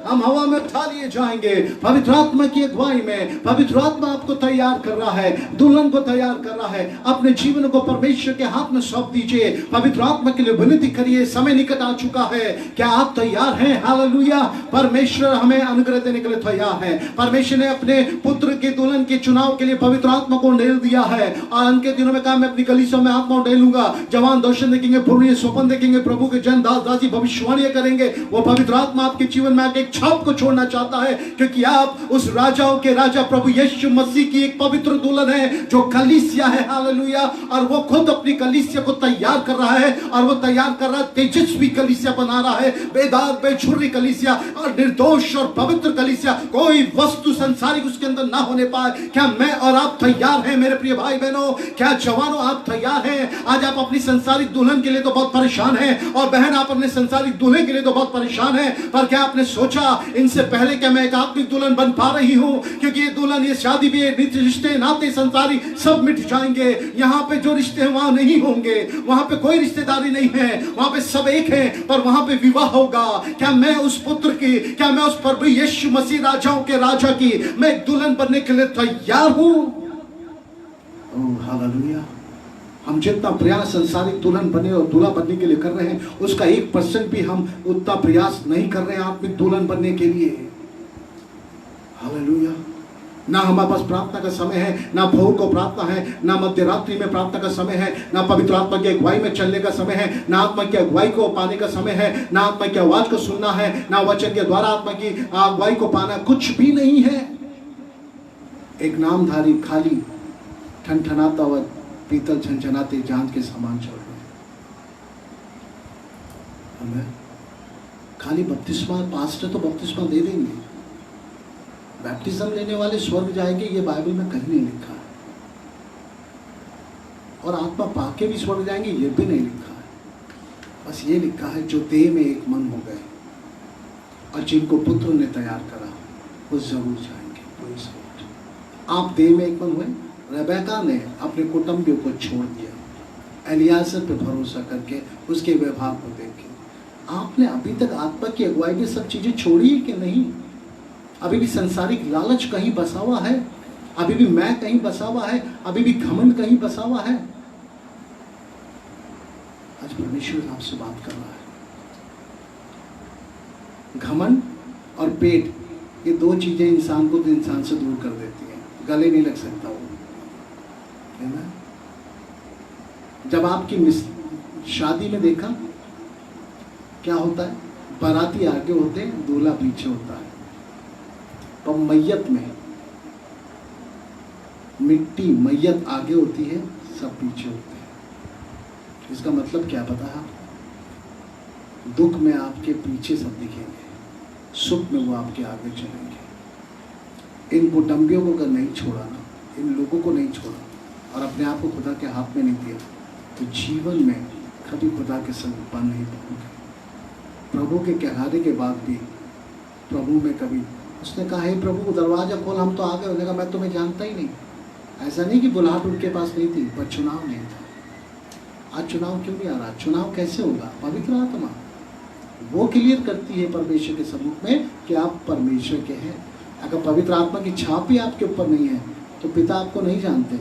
हम हवा में उठा लिए जाएंगे पवित्र आत्मा की अगुवाई में। पवित्र आत्मा आपको तैयार कर रहा है, दुल्हन को तैयार कर रहा है। अपने जीवन को परमेश्वर के हाथ में सौंप दीजिए। पवित्र आत्मा के लिए विनती करिए। समय निकट आ चुका है। क्या आप तैयार हैं? हालेलुया। परमेश्वर हमें अनुग्रह देने के लिए तैयार है। परमेश्वर ने अपने पुत्र के दुल्हन के चुनाव के लिए पवित्र आत्मा को उंडेल दिया है और अंत दिनों में कहा मैं अपनी कलीसिया में आत्मा उंडेलूंगा। जवान दर्शन देखेंगे, बुढ़े स्वप्न देखेंगे, प्रभु के जन दास दासी भविष्यवाणियां करेंगे। वो पवित्र आत्मा आपके जीवन में आके एक छाप को छोड़ना चाहता है, क्योंकि आप उस राजाओं के राजा प्रभु यीशु मसीह की एक पवित्र दुल्हन है जो कलीसिया है। हालेलुया। और वो खुद अपनी कलीसिया को तैयार कर रहा है और वो तैयार कर रहा है, तेजस्वी कलीसिया बना रहा है, बेदाग बेछुरी कलीसिया और निर्दोष और पवित्र कलीसिया। कोई वस्तु संसारिक उसके अंदर ना होने पाए। क्या मैं और आप तैयार हैं मेरे प्रिय भाई बहनों? क्या जवानों आप तैयार हैं? आज आप अपनी संसारिक दुल्हन के लिए तो बहुत परेशान हैं और बहन आप अपने संसारिक दूल्हे के लिए तो बहुत परेशान है। पर क्या आपने सोचा इनसे पहले क्या मैं एक आत्मिक दुल्हन बन पा रही हूं? क्योंकि ये दुल्हन, ये शादी भी, रिश्ते नाते संसारी सब मिट जाएंगे। यहाँ पे जो रिश्ते हैं वहां नहीं होंगे। वहां पे कोई रिश्तेदारी नहीं है। वहां पे सब एक है, पर वहां पे विवाह होगा। क्या मैं उस पुत्र की, क्या मैं उस प्रभु यीशु मसीह राजाओं के राजा की मैं एक दुल्हन बनने के लिए तैयार हूं? Oh hallelujah. हम जितना प्रयास संसारिक दुल्हन बने और दूल्हा बनने के लिए कर रहे हैं, उसका 1% भी हम उतना प्रयास नहीं कर रहे हैं आत्मिक दुल्हन बनने के लिए। हालेलुया। ना हमारे पास प्रार्थना का समय है, ना भोर को प्रार्थना है, ना मध्य रात्रि में प्रार्थना का समय है, ना पवित्र आत्मा की अगुवाई में चलने का समय है, ना आत्मा की अगुवाई को पाने का समय है, ना आत्मा की आवाज को सुनना है, ना वचन के द्वारा आत्मा की अगुवाई को पाना, कुछ भी नहीं है। एक नामधारी खाली ठनठनाता हुआ पीतल झनझनाते जांच के समान चल रहे हैं। खाली बपतिस्मा, पास्टर तो बपतिस्मा दे देंगे, बैप्टिज्म लेने वाले स्वर्ग जाएंगे, ये बाइबल में कहीं नहीं लिखा है। और आत्मा पाके भी स्वर्ग जाएंगे, ये भी नहीं लिखा है। बस ये लिखा है जो देह में एक मन हो गए और जिनको पुत्र ने तैयार करा वो जरूर जाएंगे। आप देह में एक मन हुए, रेबेका ने अपने कुटुंबियों को छोड़ दिया एलियाजर पे भरोसा करके, उसके व्यवहार को देख के। आपने अभी तक आत्मा की अगुवाई में सब चीजें छोड़ी है कि नहीं? अभी भी संसारिक लालच कहीं बसा हुआ है? अभी भी मैं कहीं बसा हुआ है? अभी भी घमंड कहीं बसा हुआ है? आज परमेश्वर आपसे बात कर रहा है। घमंड और पेट, ये दो चीजें इंसान को इंसान से दूर कर देती हैं। गले नहीं लग सकता वो, है ना? जब आपकी शादी में देखा क्या होता है? बाराती आगे होते हैं, दूल्हा पीछे होता है। पर मैयत में मिट्टी, मैयत आगे होती है, सब पीछे होते हैं। इसका मतलब क्या पता है? दुख में आपके पीछे सब दिखेंगे, सुख में वो आपके आगे चलेंगे। इन कुटुंबियों को अगर नहीं छोड़ा ना, इन लोगों को नहीं छोड़ा और अपने आप को खुदा के हाथ में नहीं दिया, तो जीवन में कभी खुदा के संग बन नहीं पाओगे। प्रभु के कहलाने के बाद भी प्रभु में कभी उसने कहा, हे प्रभु दरवाजा खोल, हम तो आ गए। उसने कहा, मैं तुम्हें जानता ही नहीं। ऐसा नहीं कि बुलाहट उनके पास नहीं थी, पर चुनाव नहीं था। आज चुनाव क्यों नहीं आ रहा? चुनाव कैसे होगा? पवित्र आत्मा वो क्लियर करती है परमेश्वर के सम्मुख में कि आप परमेश्वर के हैं। अगर पवित्र आत्मा की छाप ही आपके ऊपर नहीं है तो पिता आपको नहीं जानते।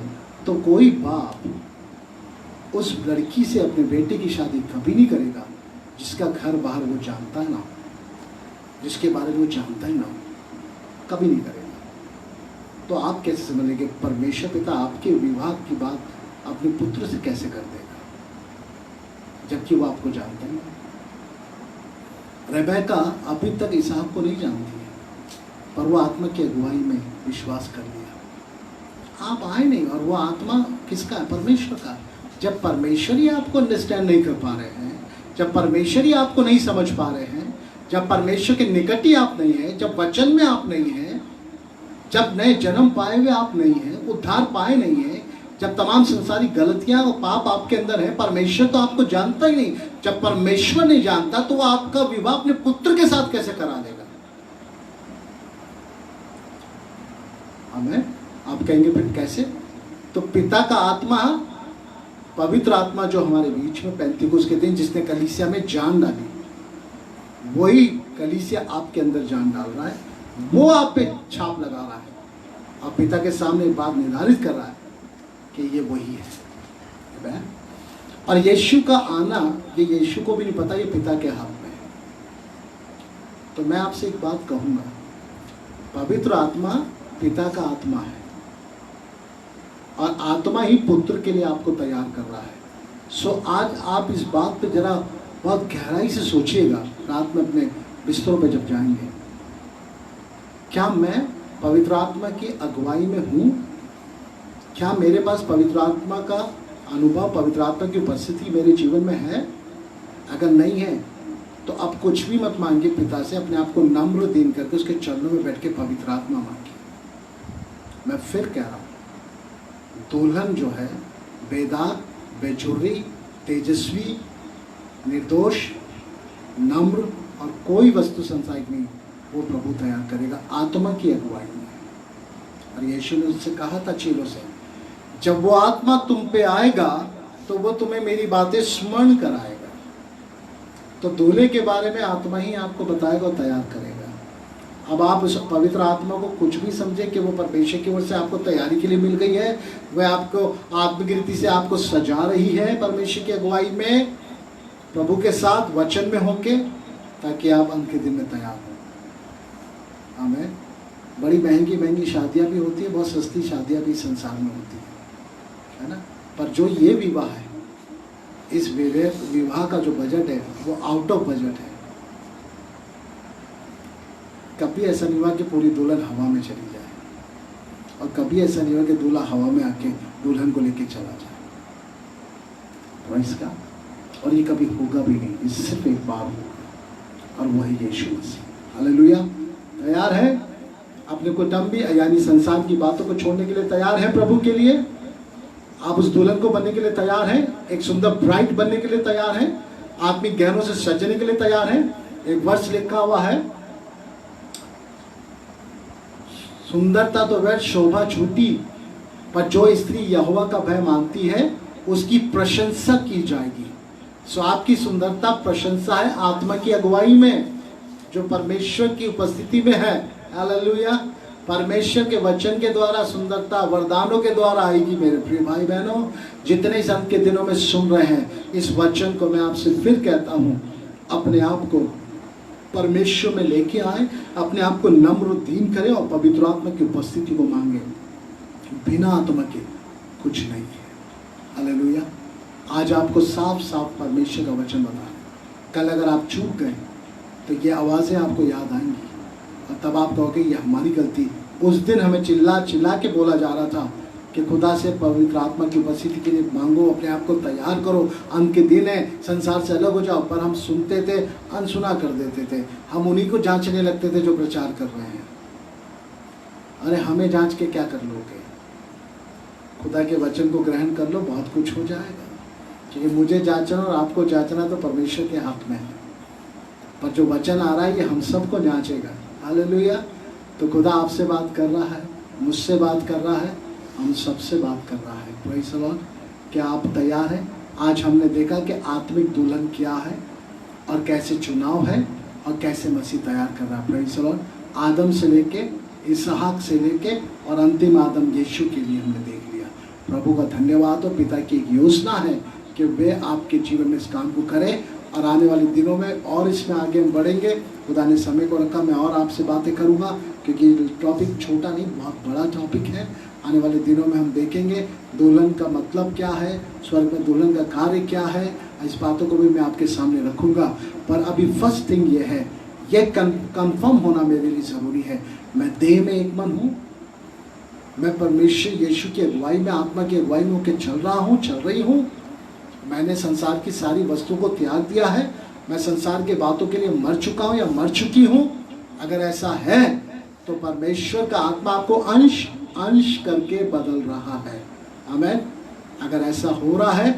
तो कोई बाप उस लड़की से अपने बेटे की शादी कभी नहीं करेगा जिसका घर बाहर वो जानता है ना, जिसके बारे में वो जानता ही ना, कभी नहीं करेगा। तो आप कैसे समझेंगे परमेश्वर पिता आपके विवाह की बात अपने पुत्र से कैसे कर देगा जबकि वो आपको जानता ही नहीं? रेबेका अभी तक इसहाक को नहीं जानती है, पर वो आत्मा की अगुवाई में विश्वास कर लिया। आप आए नहीं, और वो आत्मा किसका है? परमेश्वर का। जब परमेश्वर ही आपको अंडरस्टैंड नहीं कर पा रहे हैं, जब परमेश्वर ही आपको नहीं समझ पा रहे हैं, जब परमेश्वर के निकट ही आप नहीं हैं, जब वचन में आप नहीं हैं, जब नए जन्म पाए हुए आप नहीं हैं, उद्धार पाए नहीं हैं, जब तमाम संसारिक गलतियां और पाप आपके अंदर है, परमेश्वर तो आपको जानता ही नहीं। जब परमेश्वर नहीं जानता तो वो आपका विवाह अपने पुत्र के साथ कैसे करा देगा? हमें आप कहेंगे फिर कैसे? तो पिता का आत्मा, पवित्र आत्मा जो हमारे बीच में पेंतिकुस्त के दिन जिसने कलीसिया में जान डाली, वही कलीसिया आपके अंदर जान डाल रहा है, वो आप पे छाप लगा रहा है और पिता के सामने एक बात निर्धारित कर रहा है कि ये वही है। और यीशु का आना, ये यीशु को भी नहीं पता, ये पिता के हाथ में है। तो मैं आपसे एक बात कहूंगा, पवित्र आत्मा पिता का आत्मा है और आत्मा ही पुत्र के लिए आपको तैयार कर रहा है। सो आज आप इस बात पे जरा बहुत गहराई से सोचिएगा, रात में अपने बिस्तरों पे जब जाएंगे, क्या मैं पवित्र आत्मा की अगुवाई में हूँ? क्या मेरे पास पवित्र आत्मा का अनुभव, पवित्र आत्मा की उपस्थिति मेरे जीवन में है? अगर नहीं है तो आप कुछ भी मत मांगिए पिता से, अपने आप को नम्र दीन करके उसके चरणों में बैठ के पवित्र आत्मा मांगिए। मैं फिर कह रहा हूँ, दुल्हन जो है बेदाग, बेजुर्री, तेजस्वी, निर्दोष, नम्र और कोई वस्तु संसारिक नहीं, वो प्रभु तैयार करेगा आत्मा की अगुवाई में। और यीशु ने उससे कहा था चेलों से, जब वो आत्मा तुम पे आएगा तो वो तुम्हें मेरी बातें स्मरण कराएगा। तो दूल्हे के बारे में आत्मा ही आपको बताएगा और तैयार करेगा। अब आप उस पवित्र आत्मा को कुछ भी समझे कि वो परमेश्वर की ओर से आपको तैयारी के लिए मिल गई है, वह आपको आत्मगिरती से आपको सजा रही है परमेश्वर की अगुवाई में, प्रभु के साथ वचन में होके, ताकि आप अंत के दिन में तैयार हो। आमीन। बड़ी महंगी महंगी शादियां भी होती है, बहुत सस्ती शादियां भी संसार में होती है ना? पर जो ये विवाह है, इस विवाह का जो बजट है वो आउट ऑफ बजट है। कभी ऐसा नहीं हुआ कि पूरी दुल्हन हवा में चली जाए, और कभी ऐसा नहीं हुआ कि दूल्हा हवा में आके दुल्हन को लेके चला जाए। तो इसका, और ये कभी होगा भी नहीं, ये सिर्फ एक बार होगा, और वही यीशु मसीह। हालेलुया। तैयार है? अपने कुटुंबी यानी संसार की बातों को छोड़ने के लिए तैयार है प्रभु के लिए? आप उस दुल्हन को बनने के लिए तैयार हैं? एक सुंदर ब्राइड बनने के लिए तैयार हैं? आत्मिक गहनों से सजने के लिए तैयार हैं? एक वर्ष लिखा हुआ है, सुंदरता तो व्यर्थ, शोभा झूठी, पर जो स्त्री यहोवा का भय मानती है उसकी प्रशंसा की जाएगी। सो आपकी सुंदरता प्रशंसा है आत्मा की अगुवाई में, जो परमेश्वर की उपस्थिति में है। हालेलुया। परमेश्वर के वचन के द्वारा सुंदरता वरदानों के द्वारा आएगी। मेरे प्रिय भाई बहनों, जितने इस अंत के दिनों में सुन रहे हैं, इस वचन को मैं आपसे फिर कहता हूँ, अपने आप को परमेश्वर में लेके आए, अपने आप को नम्र दीन करें और पवित्र आत्मा की उपस्थिति को मांगे। बिना आत्मा के कुछ नहीं है। हालेलुया। आज आपको साफ साफ परमेश्वर का वचन बता रहे। कल अगर आप चूक गए तो ये आवाज़ें आपको याद आएंगी और तब आप कहोगे ये हमारी गलती। उस दिन हमें चिल्ला चिल्ला के बोला जा रहा था कि खुदा से पवित्र आत्मा की उपस्थिति के लिए मांगो, अपने आप को तैयार करो, अंत के दिन है, संसार से अलग हो जाओ। पर हम सुनते थे, अनसुना कर देते थे। हम उन्हीं को जांचने लगते थे जो प्रचार कर रहे हैं। अरे हमें जांच के क्या कर लोगे? खुदा के वचन को ग्रहण कर लो, बहुत कुछ हो जाएगा। क्योंकि मुझे जांचना और आपको जांचना तो परमेश्वर के हाथ में है, पर जो वचन आ रहा है ये हम सबको जांचेगा। हालेलुया। तो खुदा आपसे बात कर रहा है, मुझसे बात कर रहा है, हम सबसे बात कर रहा है। Praise the Lord. क्या आप तैयार हैं? आज हमने देखा कि आत्मिक दुल्हन क्या है और कैसे चुनाव है और कैसे मसीह तैयार कर रहा है। Praise the Lord. आदम से लेके इसहाक से लेके और अंतिम आदम यीशु के लिए हमने देख लिया। प्रभु का धन्यवाद। और पिता की एक योजना है कि वे आपके जीवन में इस काम को करें और आने वाले दिनों में और इसमें आगे हम बढ़ेंगे। खुदा ने समय को रखा, मैं और आपसे बातें करूंगा, क्योंकि टॉपिक छोटा नहीं, बहुत बड़ा टॉपिक है। आने वाले दिनों में हम देखेंगे दुल्हन का मतलब क्या है, स्वर्ग में दुल्हन का कार्य क्या है। इस बातों को भी मैं आपके सामने रखूंगा। पर अभी फर्स्ट थिंग ये है, ये कंफर्म होना मेरे लिए ज़रूरी है, मैं देह में एक मन हूँ, मैं परमेश्वर यीशु की अगुवाई में, आत्मा की अगुवाई में होकर चल रहा हूँ, चल रही हूँ। मैंने संसार की सारी वस्तु को त्याग दिया है, मैं संसार के बातों के लिए मर चुका हूँ या मर चुकी हूँ। अगर ऐसा है तो परमेश्वर का आत्मा आपको अंश अंश करके बदल रहा है। आमीन। अगर ऐसा हो रहा है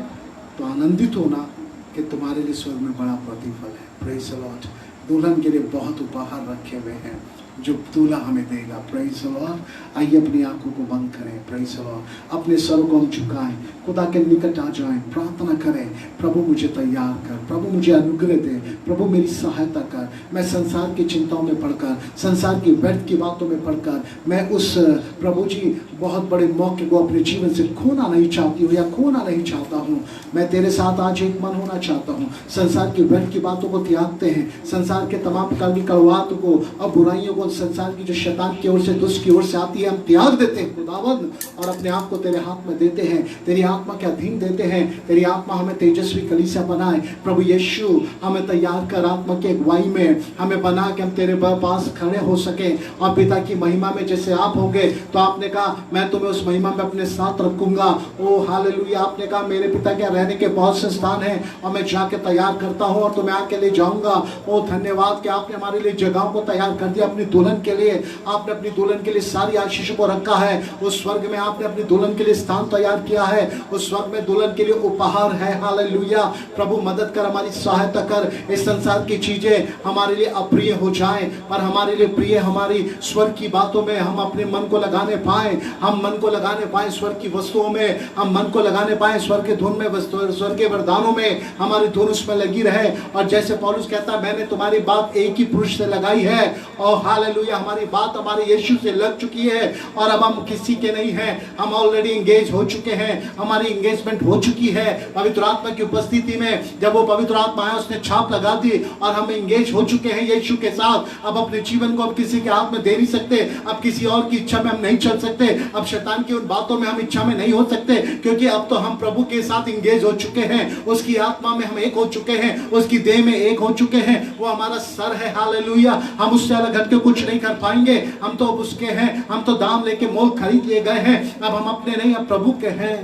तो आनंदित होना कि तुम्हारे लिए स्वर्ग में बड़ा प्रतिफल है। Praise the Lord. दुल्हन के लिए बहुत उपहार रखे हुए हैं जो दूल्हा हमें देगा। Praise the Lord. आइए अपनी आंखों को बंद करें। Praise the Lord. अपने सर को हम झुकाएं, खुदा के निकट आ जाएं, प्रार्थना करें, प्रभु मुझे तैयार कर, प्रभु मुझे अनुग्रह दे, प्रभु मेरी सहायता कर। मैं संसार की चिंताओं में पढ़कर, संसार की व्यर्थ की बातों में पढ़कर, मैं उस प्रभु जी बहुत बड़े मौके को अपने जीवन से खोना नहीं चाहती हूँ या खोना नहीं चाहता हूँ। मैं तेरे साथ आज एक मन होना चाहता हूँ। संसार की व्यर्थ की बातों को त्यागते हैं, संसार के तमाम प्रकार की कड़वाहटों को और बुराइयों को, संसार की जो शैतान की ओर से, दुष्ट की ओर से आती है, हम त्याग देते हैं खुदावंद, और अपने आप को तेरे हाथ में देते हैं, तेरी आत्मा के अधीन देते हैं। तेरी आत्मा हमें तेजस्वी कलीसिया बनाए। प्रभु यीशु हमें तैयार कर, आत्मा की अगुवाई में हमें बना के हम तेरे पास खड़े हो सके और पिता की महिमा में जैसे आप होंगे। तो आपने कहा मैं तुम्हें उस महिमा में अपने साथ रखूंगा। ओ हालेलुया। आपने कहा मेरे पिता के रहने के बहुत से स्थान हैं और मैं जाके तैयार करता हूँ और तुम्हें आके ले जाऊंगा। ओ धन्यवाद कि आपने हमारे लिए जगहों को तैयार कर दिया अपनी दुल्हन के लिए। आपने अपनी दुल्हन के लिए सारी आशीषों को रखा है। उस स्वर्ग में आपने अपनी दुल्हन के लिए स्थान तैयार किया है। उस स्वर्ग में दुल्हन के लिए उपहार है। हालेलुया। प्रभु मदद कर, हमारी सहायता कर। इस संसार की चीजें हमारे लिए अप्रिय हो जाएं, पर हमारे लिए प्रिय हमारी स्वर्ग की बातों में हम अपने मन को लगाने पाए, हम मन को लगाने पाए स्वर्ग की वस्तुओं में, हम मन को लगाने पाए स्वर्ग के धुन में, स्वर्ग के वरदानों में, हमारी धुन उसमें लगी रहे। और जैसे पौलुस कहता है मैंने तुम्हारी बात एक ही पुरुष से लगाई है, और हालेलुया हमारी बात हमारे यीशु से लग चुकी है और अब हम किसी के नहीं हैं, हम ऑलरेडी इंगेज हो चुके हैं, हमारी इंगेजमेंट हो चुकी है पवित्र आत्मा की उपस्थिति में। जब वो पवित्र आत्मा आया उसने छाप लगा दी और हम इंगेज हो चुके हैं यीशु के साथ। अब अपने जीवन को अब किसी के हाथ में दे नहीं सकते, अब किसी और की इच्छा में हम नहीं चल सकते, अब शैतान की उन बातों में हम इच्छा में नहीं हो सकते, क्योंकि अब तो हम प्रभु के साथ इंगेज हो चुके हैं, उसकी आत्मा में हम एक हो चुके हैं, उसकी देह में एक हो चुके हैं। वो हमारा सर है। हालेलुया। हम उससे अलग हट के कुछ नहीं कर पाएंगे, हम तो उसके हैं, हम तो दाम लेके मोल खरीद लिए गए हैं, अब हम अपने नहीं, अब प्रभु के हैं।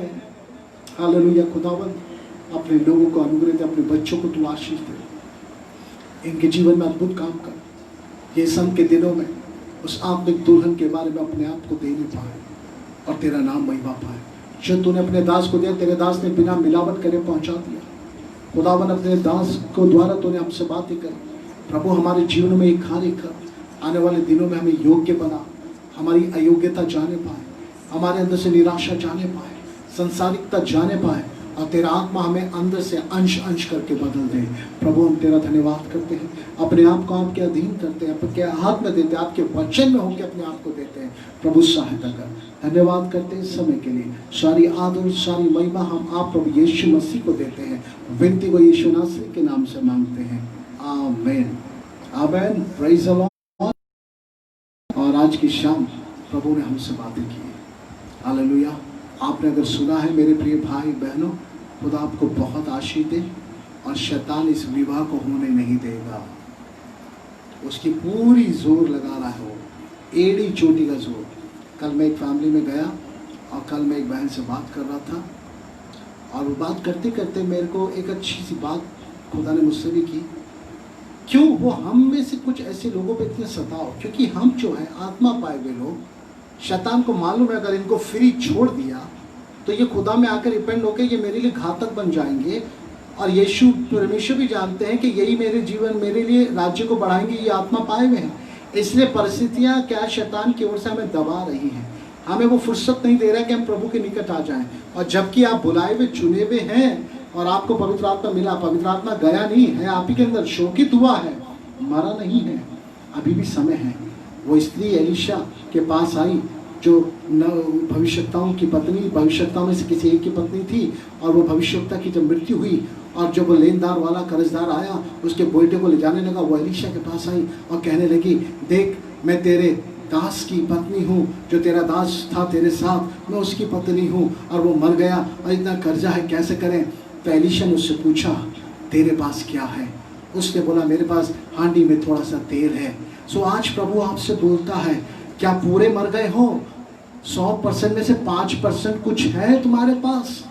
हालेलुया। खुदावंद अपने लोगों को अनुग्रह दे, अपने बच्चों को तू आशीष दे, इनके जीवन में अद्भुत काम कर। ये संत के दिनों में उस आत्मिक दुल्हन के बारे में अपने आप को देने पाए और तेरा नाम महिमा पाए। जो तूने अपने दास को दिया, तेरे दास ने बिना मिलावट करे पहुंचा दिया। खुदावन अपने दास को द्वारा तूने हमसे बातें करी। प्रभु हमारे जीवन में एक कार्य कर, आने वाले दिनों में हमें योग्य बना, हमारी अयोग्यता जाने पाए, हमारे अंदर से निराशा जाने पाए, संसारिकता जाने पाए, और तेरा आत्मा हमें अंदर से अंश अंश करके बदल दे। प्रभु हम तेरा धन्यवाद करते हैं, अपने आप को आपके अधीन करते हैं, आपके हाथ में देते हैं, आपके वचन में होकर अपने आप को देते हैं। प्रभु सहायता कर। धन्यवाद करते हैं इस समय के लिए। सारी आदर सारी महिमा हम आप प्रभु यीशु मसीह को देते हैं। विनती को यीशु नासरी के नाम से मांगते हैं, आमीन आमीन। Praise the Lord. और आज की शाम प्रभु ने हमसे बातें की है। हालेलुया। आपने अगर सुना है मेरे प्रिय भाई बहनों, खुदा आपको बहुत आशीष दे, और शैतान इस विवाह को होने नहीं देगा। उसकी पूरी जोर लगा रहा है वो, एड़ी चोटी का जोर। कल मैं एक फैमिली में गया, और कल मैं एक बहन से बात कर रहा था, और वो बात करते करते मेरे को एक अच्छी सी बात खुदा ने मुझसे भी की। क्यों वो हम में से कुछ ऐसे लोगों पे इतने सताओ, क्योंकि हम जो है आत्मा पाए हुए लोग, शैतान को मालूम है अगर इनको फ्री छोड़ दिया तो ये खुदा में आकर रिपेंड होकर ये मेरे लिए घातक बन जाएंगे। और यीशु परमेश्वर भी जानते हैं कि यही मेरे जीवन मेरे लिए राज्य को बढ़ाएंगे, ये आत्मा पाए हुए हैं। इसलिए परिस्थितियाँ क्या शैतान की ओर से हमें दबा रही हैं, हमें वो फुर्सत नहीं दे रहा है कि हम प्रभु के निकट आ जाएं। और जबकि आप बुलाए हुए चुने हुए हैं, और आपको पवित्र आत्मा मिला, पवित्र आत्मा गया नहीं है, आप ही के अंदर शोकित हुआ है, मरा नहीं है, अभी भी समय है। वो स्त्री एलिशा के पास आई जो भविष्यवक्ताओं की पत्नी, भविष्यवक्ताओं में से किसी एक की पत्नी थी, और वो भविष्यवक्ता की जब मृत्यु हुई, और जब वो लेनदार वाला कर्जदार आया उसके बेटे को ले जाने लगा, वो एलिशा के पास आई और कहने लगी, देख मैं तेरे दास की पत्नी हूँ, जो तेरा दास था तेरे साथ, मैं उसकी पत्नी हूँ, और वो मर गया और इतना कर्जा है, कैसे करें। तो एलिशा ने उससे पूछा, तेरे पास क्या है? उसने बोला, मेरे पास हांडी में थोड़ा सा तेल है। सो आज प्रभु आपसे बोलता है, क्या पूरे मर गए हो? 100% में से 5% कुछ है तुम्हारे पास?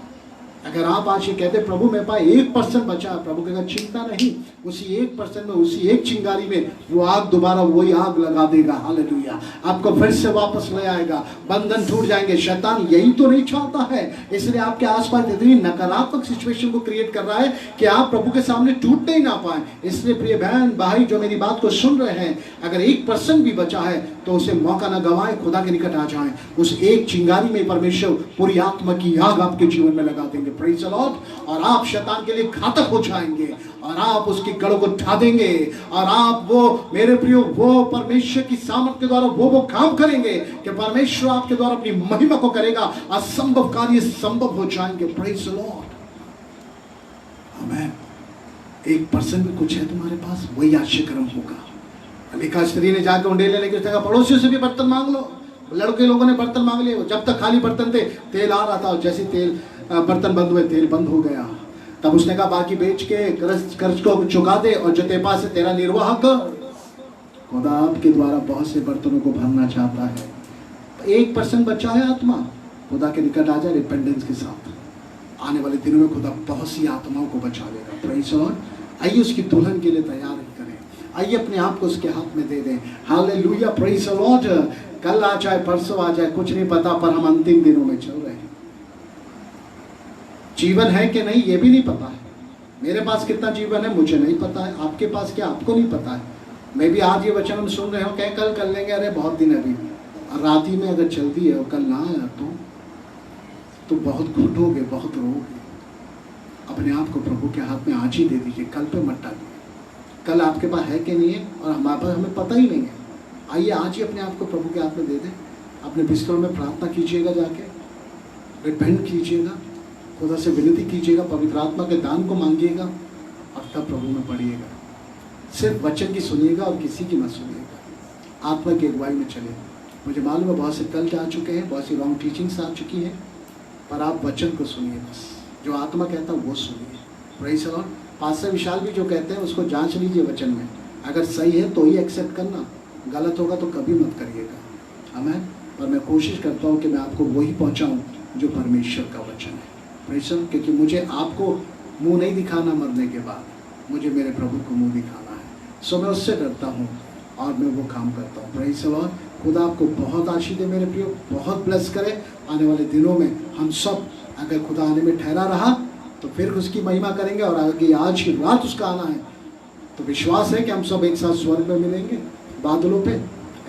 अगर आप आज ये कहते प्रभु मेरे पास 1% बचा, प्रभु कहेगा चिंता नहीं, उसी 1% में, उसी एक चिंगारी में वो आग दोबारा वही आग लगा देगा। हालेलुया। आपको फिर से वापस ले आएगा, बंधन टूट जाएंगे। शैतान यही तो नहीं चाहता है, इसलिए आपके आसपास इतनी नकारात्मक सिचुएशन को क्रिएट कर रहा है कि आप प्रभु के सामने टूटने ही ना पाए। इसलिए प्रिय बहन भाई जो मेरी बात को सुन रहे हैं, अगर 1% भी बचा है तो उसे मौका ना गंवाएं, खुदा के निकट आ जाएं। उस एक चिंगारी में परमेश्वर पूरी आत्मा की आग आपके जीवन में लगा देंगे। Praise the Lord. और आप शैतान के लिए घातक हो जाएंगे, और आप उसकी गढ़ों को ढा देंगे, और आप वो मेरे प्रियो वो परमेश्वर की सामर्थ के द्वारा वो काम करेंगे कि परमेश्वर आपके द्वारा अपनी महिमा को करेगा, असंभव कार्य संभव हो जाएंगे। Praise the Lord. आमीन। 1% भी कुछ है तुम्हारे पास, वही आश्चर्यक्रम होगा। लिखा, स्त्री ने जाकर उंडेले लेके कहा, पड़ोसियों से भी बर्तन मांग लो। लड़के लोगों ने बर्तन मांग लिए, जब तक खाली बर्तन थे तेल आ रहा था, और जैसे तेल बर्तन बंद हुए तेल बंद हो गया। तब उसने कहा, बाकी बेच के कर्ज को चुका दे, और जो तेरे पास है तेरा निर्वाह कर। खुदा आपके द्वारा बहुत से बर्तनों को भरना चाहता है। 1% बचा है आत्मा, खुदा के निकट आ जाए रिपेंडेंस के साथ। आने वाले दिनों में खुदा बहुत सी आत्माओं को बचा लेगा। Praise the Lord. आइए उसकी दुल्हन के लिए तैयार करें, आइए अपने आप को उसके हाथ में दे दें। हालेलुया। Praise the Lord. कल आ जाए परसों आ जाए कुछ नहीं पता, पर हम अंतिम दिनों में चल रहे हैं। जीवन है कि नहीं ये भी नहीं पता है। मेरे पास कितना जीवन है मुझे नहीं पता है, आपके पास क्या आपको नहीं पता है। मैं भी आज ये वचन हम सुन रहे हो, कहें कल कर लेंगे, अरे बहुत दिन अभी, और रात ही में अगर जल्दी है और कल ना आया तो बहुत घुटोगे, बहुत रोगे। अपने आप को प्रभु के हाथ में आज ही दे दीजिए, कल पे मत डालिए। कल आपके पास है कि नहीं है, और हमारे पास हमें पता ही नहीं है। आइए आज ही अपने आप को प्रभु के हाथ में दे दें। अपने बिस्तरों में प्रार्थना कीजिएगा, जाके रिपेंट कीजिएगा, खुदा से विनती कीजिएगा, पवित्र आत्मा के दान को मांगिएगा, और तब प्रभु में पढ़िएगा। सिर्फ वचन की सुनिएगा और किसी की मत सुनिएगा, आत्मा की अगुवाई में चले। मुझे मालूम है बहुत से कल जा चुके हैं, बहुत सी रॉन्ग टीचिंग्स आ चुकी हैं, पर आप वचन को सुनिए, बस जो आत्मा कहता है वो सुनिए। Praise the Lord. पास्टर विशाल भी जो कहते हैं उसको जांच लीजिए वचन में, अगर सही है तो ही एक्सेप्ट करना, गलत होगा तो कभी मत करिएगा। आमीन। पर मैं कोशिश करता हूँ कि मैं आपको वही पहुँचाऊँ जो परमेश्वर का वचन है। Praise the Lord. क्योंकि मुझे आपको मुंह नहीं दिखाना मरने के बाद, मुझे मेरे प्रभु को मुंह दिखाना है। सो मैं उससे डरता हूँ और मैं वो काम करता हूँ। Praise the Lord. खुदा आपको बहुत आशीष दे मेरे प्रियो, बहुत ब्लेस करे। आने वाले दिनों में हम सब अगर खुदा आने में ठहरा रहा तो फिर उसकी महिमा करेंगे, और अगर आज की रात उसका आना है तो विश्वास है कि हम सब एक साथ स्वर्ग में मिलेंगे बादलों पे।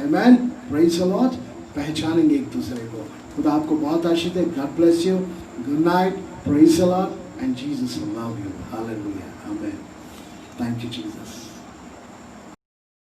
आमीन। Praise the Lord. पहचानेंगे एक दूसरे को। खुदा आपको बहुत आशीष दे. God bless you. Good night. Praise the Lord and Jesus love you. Hallelujah. Amen. Thank you Jesus.